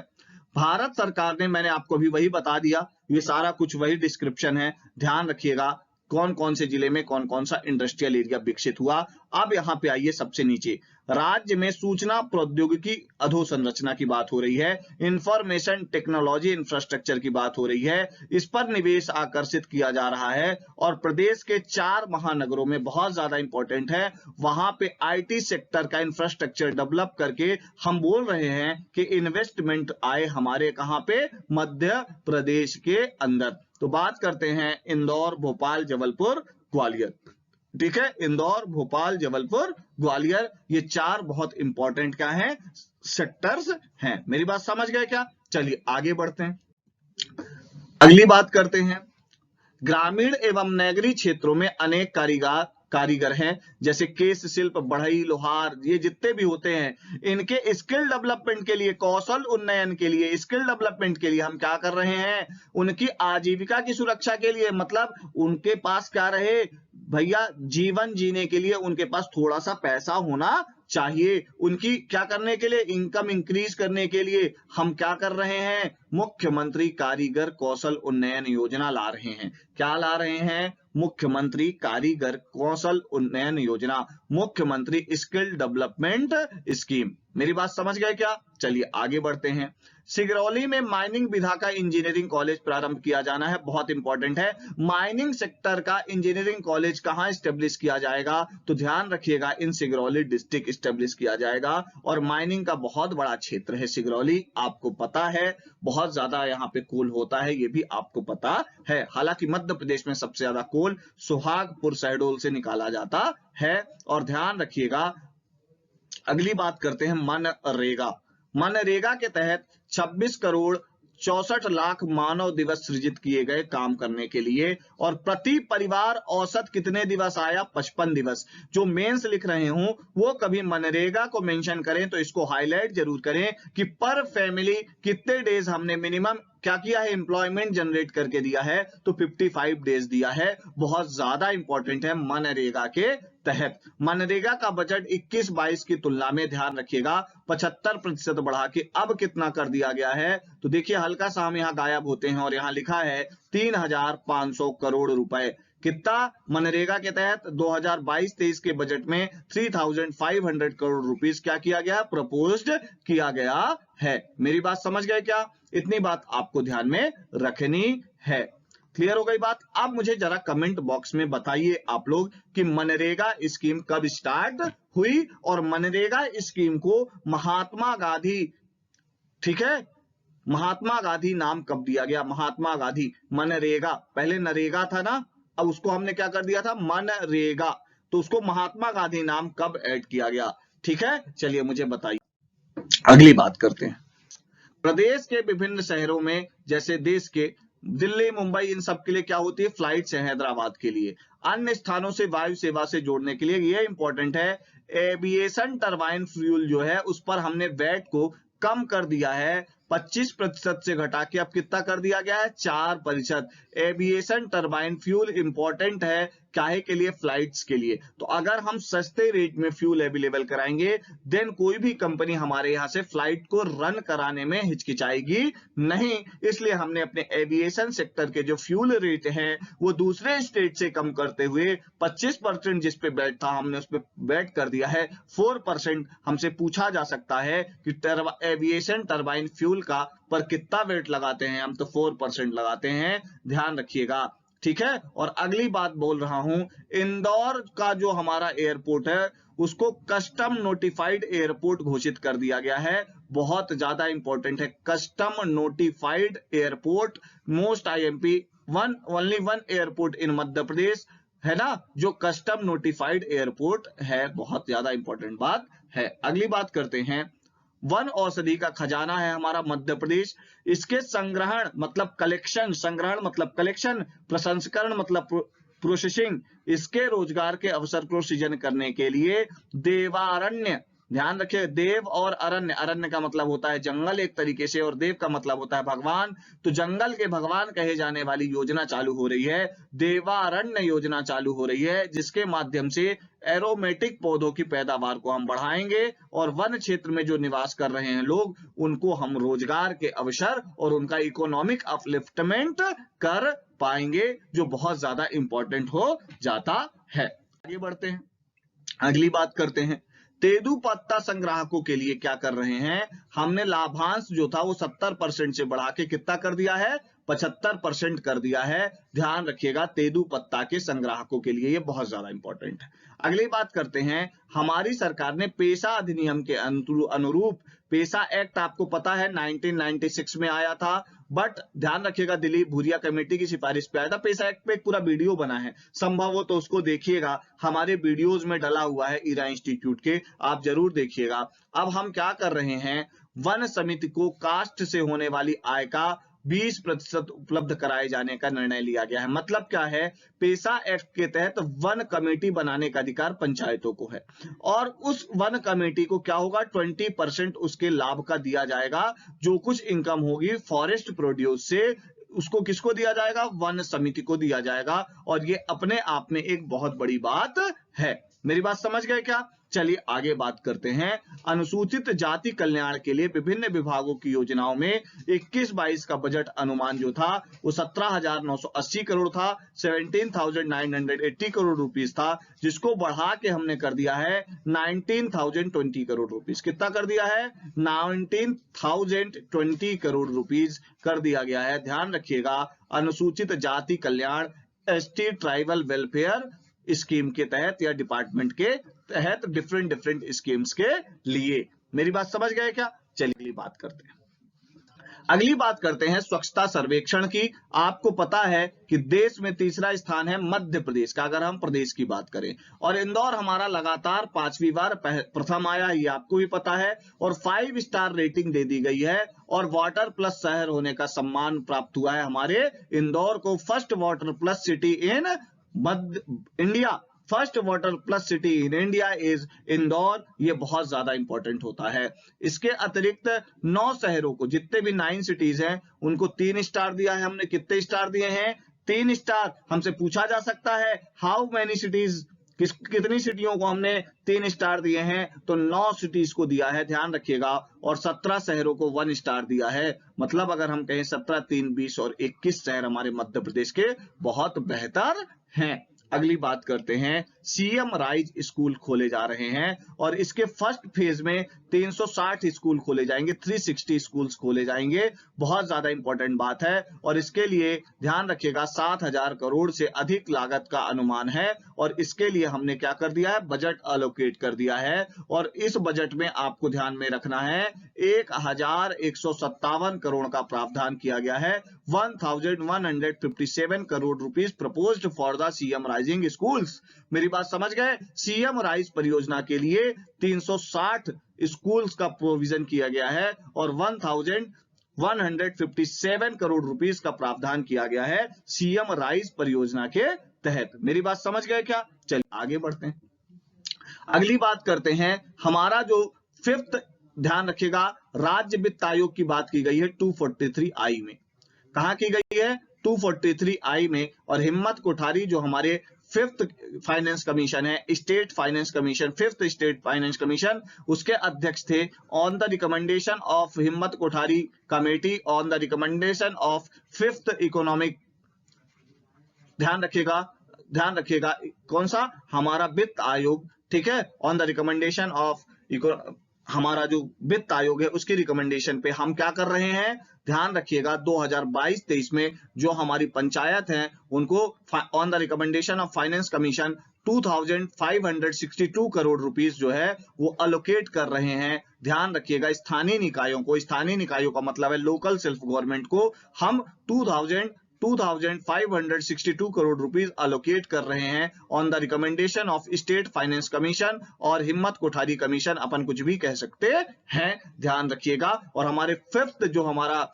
भारत सरकार ने, मैंने आपको भी वही बता दिया, ये सारा कुछ वही डिस्क्रिप्शन है, ध्यान रखिएगा। कौन कौन से जिले में कौन कौन सा इंडस्ट्रियल एरिया विकसित हुआ। अब यहां पे आइए, सबसे नीचे राज्य में सूचना प्रौद्योगिकी अधोसंरचना की बात हो रही है, इंफॉर्मेशन टेक्नोलॉजी इंफ्रास्ट्रक्चर की बात हो रही है, इस पर निवेश आकर्षित किया जा रहा है। और प्रदेश के 4 महानगरों में बहुत ज्यादा इंपॉर्टेंट है, वहां पे आईटी सेक्टर का इंफ्रास्ट्रक्चर डेवलप करके हम बोल रहे हैं कि इन्वेस्टमेंट आए हमारे कहां पे? मध्य प्रदेश के अंदर। तो बात करते हैं इंदौर, भोपाल, जबलपुर, ग्वालियर। ठीक है, इंदौर, भोपाल, जबलपुर, ग्वालियर, ये 4 बहुत इंपॉर्टेंट क्या हैं? सेक्टर्स हैं। मेरी बात समझ गए क्या? चलिए आगे बढ़ते हैं। अगली बात करते हैं, ग्रामीण एवं नगरीय क्षेत्रों में अनेक कारीगर हैं, जैसे केश शिल्प, बढ़ई, लोहार, ये जितने भी होते हैं, इनके स्किल डेवलपमेंट के लिए, कौशल उन्नयन के लिए, स्किल डेवलपमेंट के लिए हम क्या कर रहे हैं? उनकी आजीविका की सुरक्षा के लिए, मतलब उनके पास क्या रहे भैया? जीवन जीने के लिए उनके पास थोड़ा सा पैसा होना चाहिए। उनकी क्या करने के लिए? इनकम इंक्रीज करने के लिए हम क्या कर रहे हैं? मुख्यमंत्री कारीगर कौशल उन्नयन योजना ला रहे हैं। क्या ला रहे हैं? मुख्यमंत्री कारीगर कौशल उन्नयन योजना। मुख्यमंत्री स्किल डेवलपमेंट स्कीम। मेरी बात समझ गए क्या? चलिए आगे बढ़ते हैं। सिगरौली में माइनिंग विधा का इंजीनियरिंग कॉलेज प्रारंभ किया जाना है। बहुत इंपॉर्टेंट है, माइनिंग सेक्टर का इंजीनियरिंग कॉलेज कहां स्टेब्लिश किया जाएगा? तो ध्यान रखिएगा, इन सिगरौली डिस्ट्रिक्ट स्टेब्लिश किया जाएगा। और माइनिंग का बहुत बड़ा क्षेत्र है सिगरौली, आपको पता है, बहुत ज्यादा यहाँ पे कोल होता है, ये भी आपको पता है। हालांकि मध्य प्रदेश में सबसे ज्यादा कोल सुहागपुर शहडोल से निकाला जाता है। और ध्यान रखिएगा, अगली बात करते हैं मनरेगा। मनरेगा के तहत 26 करोड़ 64 लाख मानव दिवस सृजित किए गए काम करने के लिए। और प्रति परिवार औसत कितने दिवस आया? 55 दिवस। जो मेंस लिख रहे हूं वो कभी मनरेगा को मेंशन करें तो इसको हाईलाइट जरूर करें कि पर फैमिली कितने डेज हमने मिनिमम क्या किया है, एम्प्लॉयमेंट जनरेट करके दिया है, तो 55 डेज दिया है। बहुत ज्यादा इंपॉर्टेंट है मनरेगा के तहत। मनरेगा का बजट 21-22 की तुलना में ध्यान रखिएगा 75% बढ़ा के अब कितना कर दिया गया है? तो देखिए हल्का सा हम यहाँ गायब होते हैं और यहाँ लिखा है 3500 करोड़ रुपए। कितना? मनरेगा के तहत 2022-23 के बजट में 3500 करोड़ रुपीस क्या किया गया? प्रपोज्ड किया गया है। मेरी बात समझ गए क्या? इतनी बात आपको ध्यान में रखनी है। क्लियर हो गई बात? अब मुझे जरा कमेंट बॉक्स में बताइए आप लोग कि मनरेगा स्कीम कब स्टार्ट हुई और मनरेगा स्कीम को महात्मा गांधी, ठीक है, महात्मा गांधी नाम कब दिया गया? महात्मा गांधी। मनरेगा पहले नरेगा था ना, अब उसको हमने क्या कर दिया था? मनरेगा। तो उसको महात्मा गांधी नाम कब ऐड किया गया? ठीक है, चलिए मुझे बताइए। अगली बात करते हैं। प्रदेश के विभिन्न शहरों में, जैसे देश के दिल्ली, मुंबई, इन सब के लिए क्या होती है? फ्लाइट्स है हैदराबाद के लिए। अन्य स्थानों से वायु सेवा से जोड़ने के लिए ये इंपॉर्टेंट है, एविएशन टरबाइन फ्यूल जो है उस पर हमने वैट को कम कर दिया है, 25% से घटा के अब कितना कर दिया गया है? 4%। एविएशन टरबाइन फ्यूल इंपॉर्टेंट है, काहे के लिए? फ्लाइट्स के लिए। तो अगर हम सस्ते रेट में फ्यूल अवेलेबल कराएंगे देन कोई भी कंपनी हमारे यहाँ से फ्लाइट को रन कराने में हिचकिचाएगी नहीं। इसलिए हमने अपने एविएशन सेक्टर के जो फ्यूल रेट हैं वो दूसरे स्टेट से कम करते हुए 25% जिस पे बैट था हमने उस पे बैट कर दिया है 4%। हमसे पूछा जा सकता है कि एविएशन टरबाइन फ्यूल का पर कितना वेट लगाते हैं हम? तो 4% लगाते हैं, ध्यान रखिएगा, ठीक है। और अगली बात बोल रहा हूं, इंदौर का जो हमारा एयरपोर्ट है उसको कस्टम नोटिफाइड एयरपोर्ट घोषित कर दिया गया है। बहुत ज्यादा इंपॉर्टेंट है, custom notified airport. Most IMP only one airport in Madhya Pradesh है ना, जो कस्टम नोटिफाइड एयरपोर्ट है। बहुत ज्यादा इंपॉर्टेंट बात है। अगली बात करते हैं, वन औषधि का खजाना है हमारा मध्य प्रदेश। इसके संग्रहण मतलब कलेक्शन, संग्रहण मतलब कलेक्शन, प्रसंस्करण मतलब प्रोसेसिंग, इसके रोजगार के अवसर को सृजन करने के लिए देवारण्य, ध्यान रखिए, देव और अरण्य, अरण्य का मतलब होता है जंगल एक तरीके से और देव का मतलब होता है भगवान, तो जंगल के भगवान कहे जाने वाली योजना चालू हो रही है, देवारण्य योजना चालू हो रही है, जिसके माध्यम से एरोमेटिक पौधों की पैदावार को हम बढ़ाएंगे और वन क्षेत्र में जो निवास कर रहे हैं लोग उनको हम रोजगार के अवसर और उनका इकोनॉमिक अपलिफ्टमेंट कर पाएंगे, जो बहुत ज्यादा इंपॉर्टेंट हो जाता है। आगे बढ़ते हैं, अगली बात करते हैं, तेंदूपत्ता संग्राहकों के लिए क्या कर रहे हैं? हमने लाभांश जो था वो 70% से बढ़ा के कितना कर दिया है? 75% कर दिया है। ध्यान रखिएगा, तेंदूपत्ता के संग्राहकों के लिए ये बहुत ज्यादा इंपॉर्टेंट है। अगली बात करते हैं, हमारी सरकार ने पेशा अधिनियम के अनुरूप, पेशा एक्ट आपको पता है 1996 में आया था, बट ध्यान रखिएगा दिलीप भूरिया कमेटी की सिफारिश पे आया था। पेशा एक्ट पे एक पूरा वीडियो बना है, संभव हो तो उसको देखिएगा, हमारे वीडियोस में डला हुआ है ईरा इंस्टीट्यूट के, आप जरूर देखिएगा। अब हम क्या कर रहे हैं, वन समिति को कास्ट से होने वाली आय का 20% उपलब्ध कराए जाने का निर्णय लिया गया है। मतलब क्या है, पेशा एक्ट के तहत वन कमेटी बनाने का अधिकार पंचायतों को है और उस वन कमेटी को क्या होगा, 20% उसके लाभ का दिया जाएगा। जो कुछ इनकम होगी फॉरेस्ट प्रोड्यूस से उसको किसको दिया जाएगा? वन समिति को दिया जाएगा। और ये अपने आप में एक बहुत बड़ी बात है। मेरी बात समझ गए क्या? चलिए आगे बात करते हैं। अनुसूचित जाति कल्याण के लिए विभिन्न विभागों की योजनाओं में 21-22 का बजट अनुमान जो था वो 17,980 करोड़ था, 17,980 करोड़ रुपीस था, जिसको बढ़ा के हमने कर दिया है 19,020 करोड़ रुपीस। कितना कर दिया है? 19,020 करोड़ रुपीस कर दिया गया है। ध्यान रखिएगा, अनुसूचित जाति कल्याण एसटी ट्राइबल वेलफेयर स्कीम के तहत या डिपार्टमेंट के तहत डिफरेंट स्कीम्स के लिए। मेरी बात समझ गए क्या? चलिए अगली बात करते हैं स्वच्छता सर्वेक्षण की। आपको पता है कि देश में तीसरा स्थान है मध्य प्रदेश का, अगर हम प्रदेश की बात करें, और इंदौर हमारा लगातार 5वीं बार प्रथम आया, ये आपको भी पता है, और 5 स्टार रेटिंग दे दी गई है, और वाटर प्लस शहर होने का सम्मान प्राप्त हुआ है हमारे इंदौर को। First water plus city in Madhya India, first water plus city in India is Indore. ये बहुत ज्यादा इंपॉर्टेंट होता है। इसके अतिरिक्त 9 शहरों को, जितने भी 9 सिटीज हैं, उनको 3 स्टार दिया है हमने। कितने स्टार दिए हैं? 3 स्टार। हमसे पूछा जा सकता है हाउ मैनी सिटीज, कितनी सिटियों को हमने 3 स्टार दिए हैं? तो 9 सिटीज को दिया है, ध्यान रखिएगा, और 17 शहरों को 1 स्टार दिया है। मतलब अगर हम कहें 17, 3, 20 और 21 शहर हमारे मध्य प्रदेश के बहुत बेहतर हैं। अगली बात करते हैं, सीएम राइज स्कूल खोले जा रहे हैं, और इसके फर्स्ट फेज में 360 स्कूल खोले जाएंगे, 360 स्कूल्स खोले जाएंगे। बहुत ज्यादा इंपॉर्टेंट बात है, और इसके लिए ध्यान रखिएगा 7,000 करोड़ से अधिक लागत का अनुमान है, और इसके लिए हमने क्या कर दिया है? बजट अलोकेट कर दिया है। और इस बजट में आपको ध्यान में रखना है 1,157 करोड़ का प्रावधान किया गया है। 1,157 crore rupees proposed for the CM rising schools. मेरी बात समझ गए? सीएम राइज परियोजना के लिए 360 स्कूल्स का प्रोविजन किया गया है, और 1,157 करोड़ रुपीस का प्रावधान किया गया है सीएम राइज परियोजना के तहत। मेरी बात समझ गए क्या? चलिए आगे बढ़ते हैं। अगली बात करते हैं, हमारा जो 5th, ध्यान रखिएगा, राज्य वित्त आयोग की बात की गई है 243I में। कहां की गई है? 243I में। और हिम्मत कोठारी जो हमारे 5th फाइनेंस कमीशन है, state finance commission, 5th state finance commission, उसके अध्यक्ष थे। ऑन द रिकमेंडेशन ऑफ हिम्मत Kothari committee, on the recommendation of 5th economic, ध्यान रखिएगा कौन सा? हमारा वित्त आयोग, ठीक है। ऑन द रिकमेंडेशन ऑफ हमारा जो वित्त आयोग है उसकी रिकमेंडेशन पे हम क्या कर रहे हैं? ध्यान रखिएगा 2022-23 में जो हमारी पंचायत हैं उनको on the recommendation of finance commission 2,562 crore rupees जो है वो अलोकेट कर रहे हैं। ध्यान रखिएगा स्थानीय निकायों को, स्थानीय निकायों का मतलब है लोकल सेल्फ गवर्नमेंट को, हम 2,562 करोड़ रुपीस अलोकेट कर रहे हैं on the recommendation of state finance commission और हिम्मत कोठारी कमीशन, अपन कुछ भी कह सकते हैं, ध्यान रखिएगा। और हमारे 5th जो हमारा,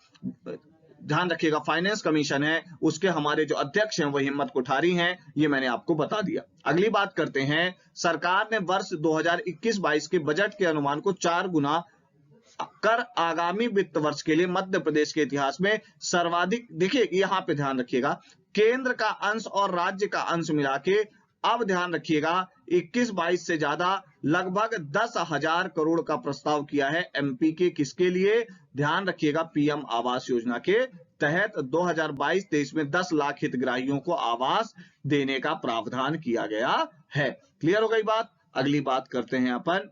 ध्यान रखिएगा, फाइनेंस कमीशन है उसके हमारे जो अध्यक्ष हैं वो हिम्मत कोठारी हैं, ये मैंने आपको बता दिया। अगली बात करते हैं, सरकार ने वर्ष 2021-22 के बजट के अनुमान को 4 गुना कर आगामी वित्त वर्ष के लिए मध्य प्रदेश के इतिहास में सर्वाधिक, देखिए यहां पे ध्यान रखिएगा, केंद्र का अंश और राज्य का अंश मिला के, अब ध्यान रखिएगा 21-22 से ज्यादा लगभग 10,000 करोड़ का प्रस्ताव किया है एमपी के, किसके लिए? ध्यान रखिएगा पीएम आवास योजना के तहत 2022-23 में 10 लाख हितग्राहियों को आवास देने का प्रावधान किया गया है। क्लियर हो गई बात? अगली बात करते हैं अपन,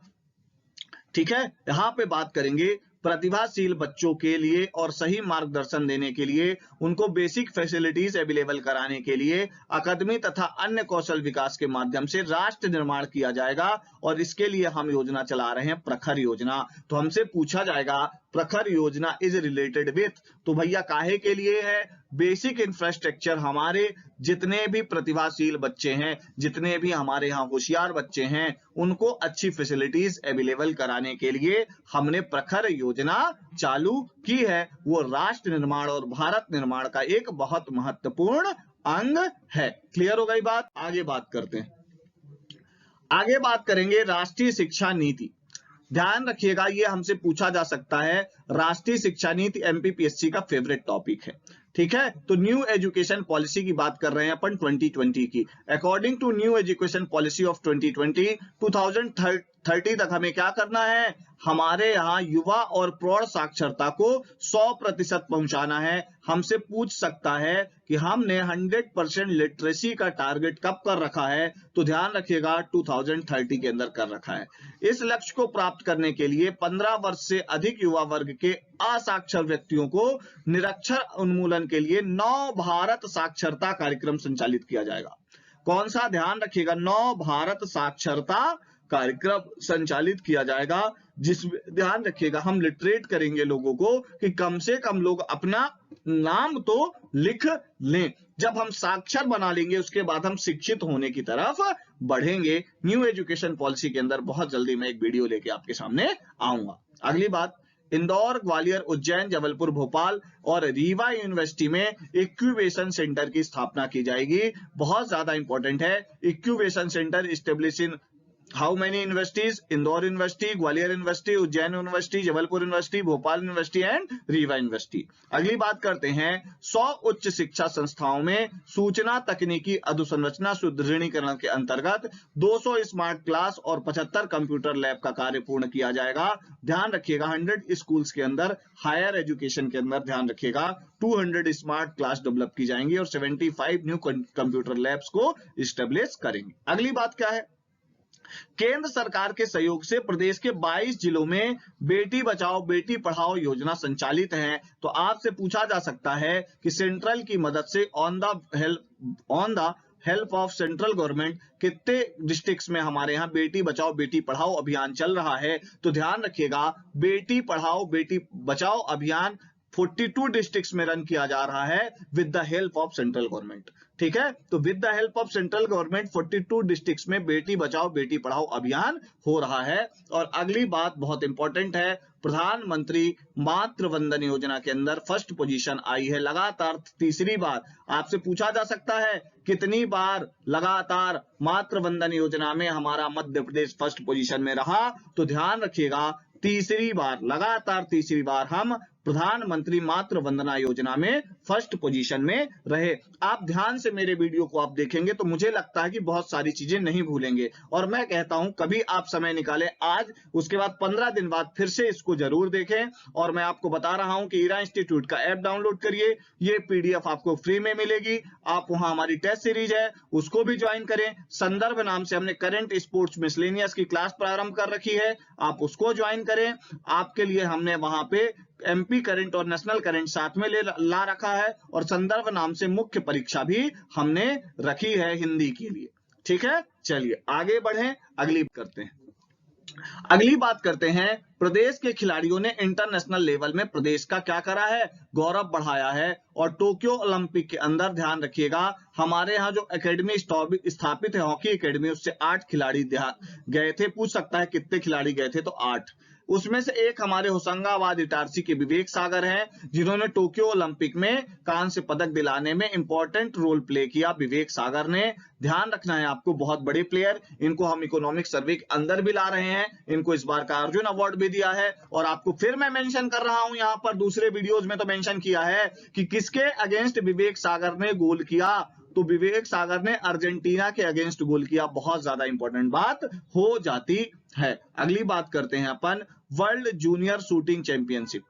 ठीक है। यहां पे बात करेंगे प्रतिभाशील बच्चों के लिए और सही मार्गदर्शन देने के लिए उनको बेसिक फैसिलिटीज अवेलेबल कराने के लिए अकादमी तथा अन्य कौशल विकास के माध्यम से राष्ट्र निर्माण किया जाएगा, और इसके लिए हम योजना चला रहे हैं प्रखर योजना। तो हमसे पूछा जाएगा प्रखर योजना इज रिलेटेड विथ, तो भैया काहे के लिए है? बेसिक इंफ्रास्ट्रक्चर, हमारे जितने भी प्रतिभाशील बच्चे हैं, जितने भी हमारे यहाँ होशियार बच्चे हैं, उनको अच्छी फैसिलिटीज अवेलेबल कराने के लिए हमने प्रखर योजना चालू की है। वो राष्ट्र निर्माण और भारत निर्माण का एक बहुत महत्वपूर्ण अंग है। क्लियर हो गई बात? आगे बात करते हैं। आगे बात करेंगे राष्ट्रीय शिक्षा नीति। ध्यान रखिएगा ये हमसे पूछा जा सकता है, राष्ट्रीय शिक्षा नीति एमपीपीएससी का फेवरेट टॉपिक है। ठीक है। तो न्यू एजुकेशन पॉलिसी की बात कर रहे हैं अपन 2020 की। According to new education policy of 2020, 2030 तक हमें क्या करना है, हमारे यहाँ युवा और प्रौढ़ साक्षरता को 100% पहुंचाना है। हमसे पूछ सकता है कि हमने 100% लिटरेसी का टारगेट कब कर रखा है, तो ध्यान रखिएगा 2030 के अंदर कर रखा है। इस लक्ष्य को प्राप्त करने के लिए 15 वर्ष से अधिक युवा वर्ग के असाक्षर व्यक्तियों को निरक्षर उन्मूलन के लिए नव भारत साक्षरता कार्यक्रम संचालित किया जाएगा। कौन सा, ध्यान रखिएगा, नव भारत साक्षरता कार्यक्रम संचालित किया जाएगा, जिसमें ध्यान रखिएगा हम लिटरेट करेंगे लोगों को कि कम से कम लोग अपना नाम तो लिख लें। जब हम साक्षर बना लेंगे उसके बाद हम शिक्षित होने की तरफ बढ़ेंगे। न्यू एजुकेशन पॉलिसी के अंदर बहुत जल्दी मैं एक वीडियो लेके आपके सामने आऊंगा। अगली बात, इंदौर, ग्वालियर, उज्जैन, जबलपुर, भोपाल और रीवा यूनिवर्सिटी में इक्यूबेशन सेंटर की स्थापना की जाएगी। बहुत ज्यादा इंपॉर्टेंट है। Incubation centre establish in how many universities, Indore university, Gwalior university, Ujjain university, Jabalpur university, Bhopal university and Rewa university. अगली बात करते हैं, 100 उच्च शिक्षा संस्थाओं में सूचना तकनीकी अधोसंरचना सुदृढ़ीकरण के अंतर्गत 200 स्मार्ट क्लास और 75 कंप्यूटर लैब का कार्य पूर्ण किया जाएगा। ध्यान रखिएगा 100 स्कूल्स के अंदर, हायर एजुकेशन के अंदर ध्यान रखिएगा 200 स्मार्ट क्लास डेवलप की जाएंगी और 75 न्यू कंप्यूटर लैब्स को स्टेब्लिश करेंगे। अगली बात क्या है, केंद्र सरकार के सहयोग से प्रदेश के 22 जिलों में बेटी बचाओ बेटी पढ़ाओ योजना संचालित है। तो आपसे पूछा जा सकता है कि सेंट्रल की मदद से on the help of central government कितने डिस्ट्रिक्ट्स में हमारे यहाँ बेटी बचाओ बेटी पढ़ाओ अभियान चल रहा है। तो ध्यान रखिएगा बेटी पढ़ाओ बेटी बचाओ अभियान 42 डिस्ट्रिक्ट्स में रन किया जा रहा है with the help of central government. ठीक है, तो with the help of central government 42 districts में बेटी बचाओ बेटी पढ़ाओ अभियान हो रहा है। और अगली बात बहुत इंपॉर्टेंट है, प्रधानमंत्री मातृ वंदन योजना के अंदर फर्स्ट पोजीशन आई है लगातार तीसरी बार। आपसे पूछा जा सकता है कितनी बार लगातार मातृ वंदन योजना में हमारा मध्य प्रदेश फर्स्ट पोजीशन में रहा, तो ध्यान रखिएगा तीसरी बार, लगातार तीसरी बार हम प्रधानमंत्री मातृ वंदना योजना में फर्स्ट पोजीशन में रहे। आप ध्यान से मेरे वीडियो को आप देखेंगे तो मुझे लगता है कि बहुत सारी चीजें नहीं भूलेंगे। और मैं कहता हूं कभी आप समय निकालें आज, उसके बाद 15 दिन बाद फिर से इसको जरूर देखें। और मैं आपको बता रहा हूं कि ईरा इंस्टीट्यूट का ऐप डाउनलोड करिए, ये पीडीएफ आपको फ्री में मिलेगी। आप वहां हमारी टेस्ट सीरीज है उसको भी ज्वाइन करें। संदर्भ नाम से हमने करंट स्पोर्ट्स मिसलेनियस की क्लास प्रारंभ कर रखी है, आप उसको ज्वाइन करें। आपके लिए हमने वहां पे एमपी करंट और नेशनल करंट साथ में ला रखा है और संदर्भ नाम से मुख्य परीक्षा भी हमने रखी है हिंदी के लिए। ठीक है, चलिए आगे बढ़ें, अगली बात करते हैं। प्रदेश के खिलाड़ियों ने इंटरनेशनल लेवल में प्रदेश का क्या करा है, गौरव बढ़ाया है। और टोक्यो ओलंपिक के अंदर ध्यान रखिएगा हमारे यहाँ जो एकेडमी स्थापित है हॉकी एकेडमी, उससे 8 खिलाड़ी गए थे। पूछ सकता है कितने खिलाड़ी गए थे, तो 8। उसमें से एक हमारे होशंगाबाद इटारसी के विवेक सागर हैं, जिन्होंने टोक्यो ओलंपिक में कांस्य पदक दिलाने में इंपॉर्टेंट रोल प्ले किया। विवेक सागर ने, ध्यान रखना है आपको, बहुत बड़े प्लेयर, इनको हम इकोनॉमिक सर्वे के अंदर भी ला रहे हैं। इनको इस बार का अर्जुन अवार्ड भी दिया है। और आपको फिर मैं मेंशन कर रहा हूं, यहाँ पर दूसरे वीडियोज में तो मेंशन किया है कि किसके अगेंस्ट विवेक सागर ने गोल किया, तो विवेक सागर ने अर्जेंटीना के अगेंस्ट गोल किया। बहुत ज्यादा इंपॉर्टेंट बात हो जाती है। अगली बात करते हैं अपन world junior shooting championship.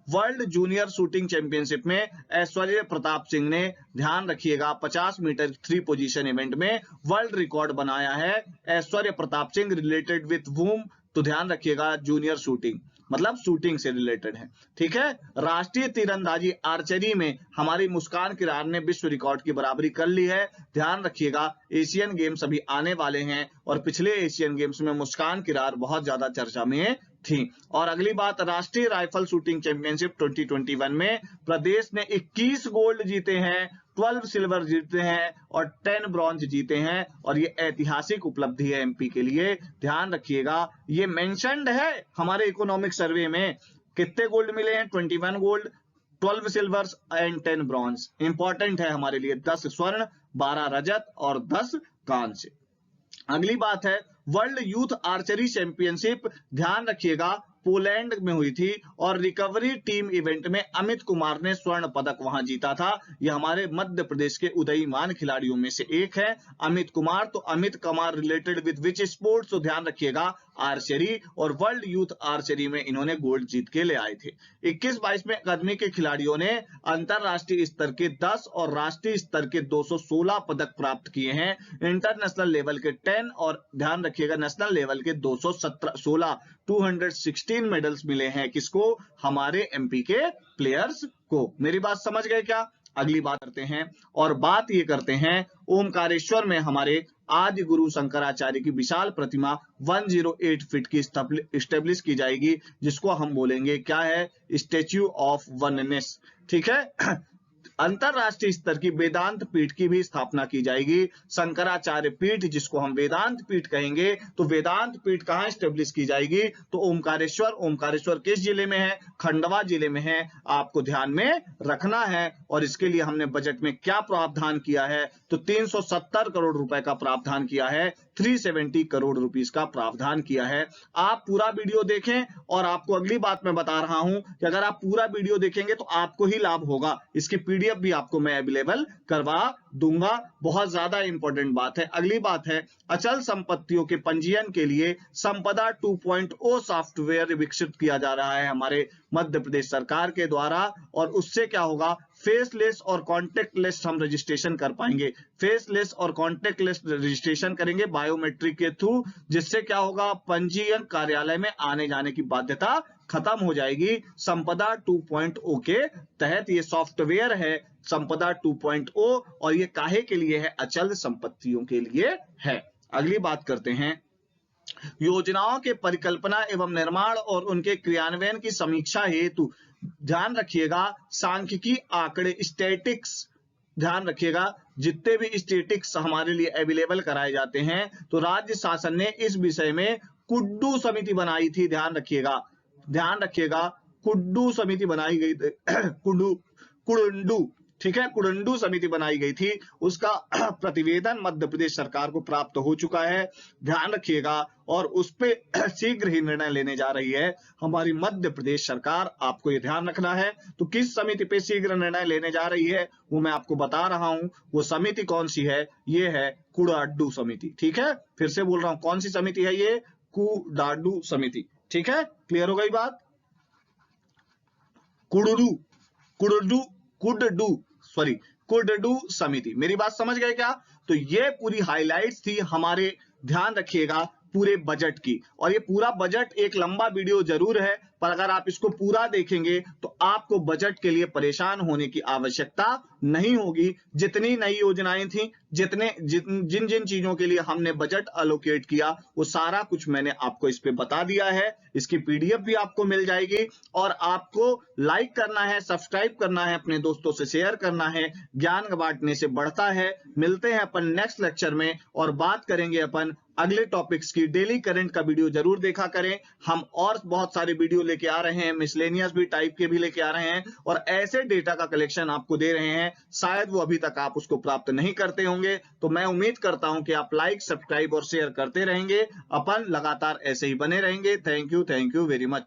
World junior shooting championship में ऐश्वर्य प्रताप सिंह ने, ध्यान रखिएगा, 50 मीटर 3 पोजीशन इवेंट में वर्ल्ड रिकॉर्ड बनाया है। ऐश्वर्य प्रताप सिंह रिलेटेड विथ वूम, तो ध्यान रखिएगा जूनियर शूटिंग मतलब शूटिंग से रिलेटेड है। ठीक है, राष्ट्रीय तीरंदाजी आर्चरी में हमारी मुस्कान किरार ने विश्व रिकॉर्ड की बराबरी कर ली है। ध्यान रखिएगा एशियन गेम्स अभी आने वाले हैं और पिछले एशियन गेम्स में मुस्कान किरार बहुत ज्यादा चर्चा में थी। और अगली बात, राष्ट्रीय राइफल शूटिंग चैंपियनशिप 2021 में प्रदेश ने 21 गोल्ड जीते हैं, 12 सिल्वर जीते हैं और 10 ब्रॉन्ज जीते हैं। और ये ऐतिहासिक उपलब्धि है एमपी के लिए। ध्यान रखिएगा ये मेंशन्ड है हमारे इकोनॉमिक सर्वे में। कितने गोल्ड मिले हैं, 21 gold, 12 silver and 10 bronze. Important है हमारे लिए, 10 स्वर्ण, 12 रजत और 10 कांस्य। अगली बात है वर्ल्ड यूथ आर्चरी चैंपियनशिप। ध्यान रखिएगा पोलैंड में हुई थी और रिकवरी टीम इवेंट में अमित कुमार ने स्वर्ण पदक वहां जीता था। यह हमारे मध्य प्रदेश के उदयीमान खिलाड़ियों में से एक है अमित कुमार। तो Amit Kumar related with which sports, तो ध्यान रखिएगा आर्चरी, और वर्ल्ड यूथ आर्चरी में इन्होंने गोल्ड जीत के ले आए थे। 21-22 में अकादमी के खिलाड़ियों ने अंतरराष्ट्रीय स्तर के 10 और राष्ट्रीय स्तर के 216 पदक प्राप्त किए हैं। इंटरनेशनल लेवल के 10 और ध्यान रखिएगा नेशनल लेवल के 216 216 मेडल्स मिले हैं किसको? हमारे एमपी के प्लेयर्स को। मेरी बात समझ गए क्या? अगली बात करते हैं और बात ये करते हैं ओमकारेश्वर में हमारे आदि गुरु शंकराचार्य की विशाल प्रतिमा 108 फीट की स्टेब्लिश की जाएगी, जिसको हम बोलेंगे क्या है? Statue of oneness. ठीक है। अंतरराष्ट्रीय स्तर की वेदांत पीठ की भी स्थापना की जाएगी, शंकराचार्य पीठ, जिसको हम वेदांत पीठ कहेंगे। तो वेदांत पीठ कहां स्टेब्लिश की जाएगी? तो ओमकारेश्वर। ओमकारेश्वर किस जिले में है? खंडवा जिले में है, आपको ध्यान में रखना है। और इसके लिए हमने बजट में क्या प्रावधान किया है? तो 370 करोड़ रुपए का प्रावधान किया है, 370 करोड़ रुपीस का प्रावधान किया है। आप पूरा वीडियो देखें, और आपको अगली बात मैं बता रहा हूं कि अगर आप पूरा वीडियो देखेंगे तो आपको ही लाभ होगा। इसकी पीडीएफ भी आपको मैं अवेलेबल करवा दूंगा। बहुत ज्यादा इंपॉर्टेंट बात है। अगली बात है अचल संपत्तियों के पंजीयन के लिए संपदा 2.0 सॉफ्टवेयर विकसित किया जा रहा है हमारे मध्य प्रदेश सरकार के द्वारा। और उससे क्या होगा? फेसलेस और कॉन्टेक्टलेस हम रजिस्ट्रेशन कर पाएंगे। फेसलेस और कॉन्टेक्टलेस रजिस्ट्रेशन करेंगे बायोमेट्रिक के थ्रू, जिससे क्या होगा? पंजीयन कार्यालय में आने जाने की बाध्यता खत्म हो जाएगी। संपदा 2.0 के तहत ये सॉफ्टवेयर है, संपदा 2.0, और ये काहे के लिए है? अचल संपत्तियों के लिए है। अगली बात करते हैं योजनाओं के परिकल्पना एवं निर्माण और उनके क्रियान्वयन की समीक्षा हेतु ध्यान रखिएगा सांख्यिकी आंकड़े, स्टैटिक्स, ध्यान रखिएगा जितने भी स्टैटिक्स हमारे लिए अवेलेबल कराए जाते हैं, तो राज्य शासन ने इस विषय में कुड्डू समिति बनाई थी। ध्यान रखिएगा कुड्डू समिति बनाई गई थी। कुडुंडू, ठीक है, कुडुंडू समिति बनाई गई थी। उसका प्रतिवेदन मध्य प्रदेश सरकार को प्राप्त हो चुका है, ध्यान रखिएगा। और उस पे शीघ्र ही निर्णय लेने जा रही है हमारी मध्य प्रदेश सरकार, आपको ये ध्यान रखना है। तो किस समिति पे शीघ्र निर्णय लेने जा रही है वो मैं आपको बता रहा हूं। वो समिति कौन सी है? ये है कुडाडू समिति। ठीक है, फिर से बोल रहा हूं, कौन सी समिति है ये? कुडाडू समिति। ठीक है, क्लियर हो गई बात? कुडडू समिति। मेरी बात समझ गए क्या? तो ये पूरी हाइलाइट्स थी हमारे, ध्यान रखिएगा, पूरे बजट की। और ये पूरा बजट एक लंबा वीडियो जरूर है, पर अगर आप इसको पूरा देखेंगे तो आपको बजट के लिए परेशान होने की आवश्यकता नहीं होगी। जितनी नई योजनाएं थी, जिन जिन चीजों के लिए हमने बजट अलोकेट किया, वो सारा कुछ मैंने आपको इस पे बता दिया है। इसकी पीडीएफ भी आपको मिल जाएगी। और आपको लाइक करना है, सब्सक्राइब करना है, अपने दोस्तों से शेयर करना है। ज्ञान बांटने से बढ़ता है। मिलते हैं अपन नेक्स्ट लेक्चर में और बात करेंगे अपन अगले टॉपिक्स की। डेली करंट का वीडियो जरूर देखा करें। हम और बहुत सारे वीडियो लेके आ रहे हैं, मिसलेनियस भी टाइप के भी लेके आ रहे हैं, और ऐसे डेटा का कलेक्शन आपको दे रहे हैं। शायद वो अभी तक आप उसको प्राप्त नहीं करते होंगे, तो मैं उम्मीद करता हूं कि आप लाइक, सब्सक्राइब और शेयर करते रहेंगे। अपन लगातार ऐसे ही बने रहेंगे। Thank you very much.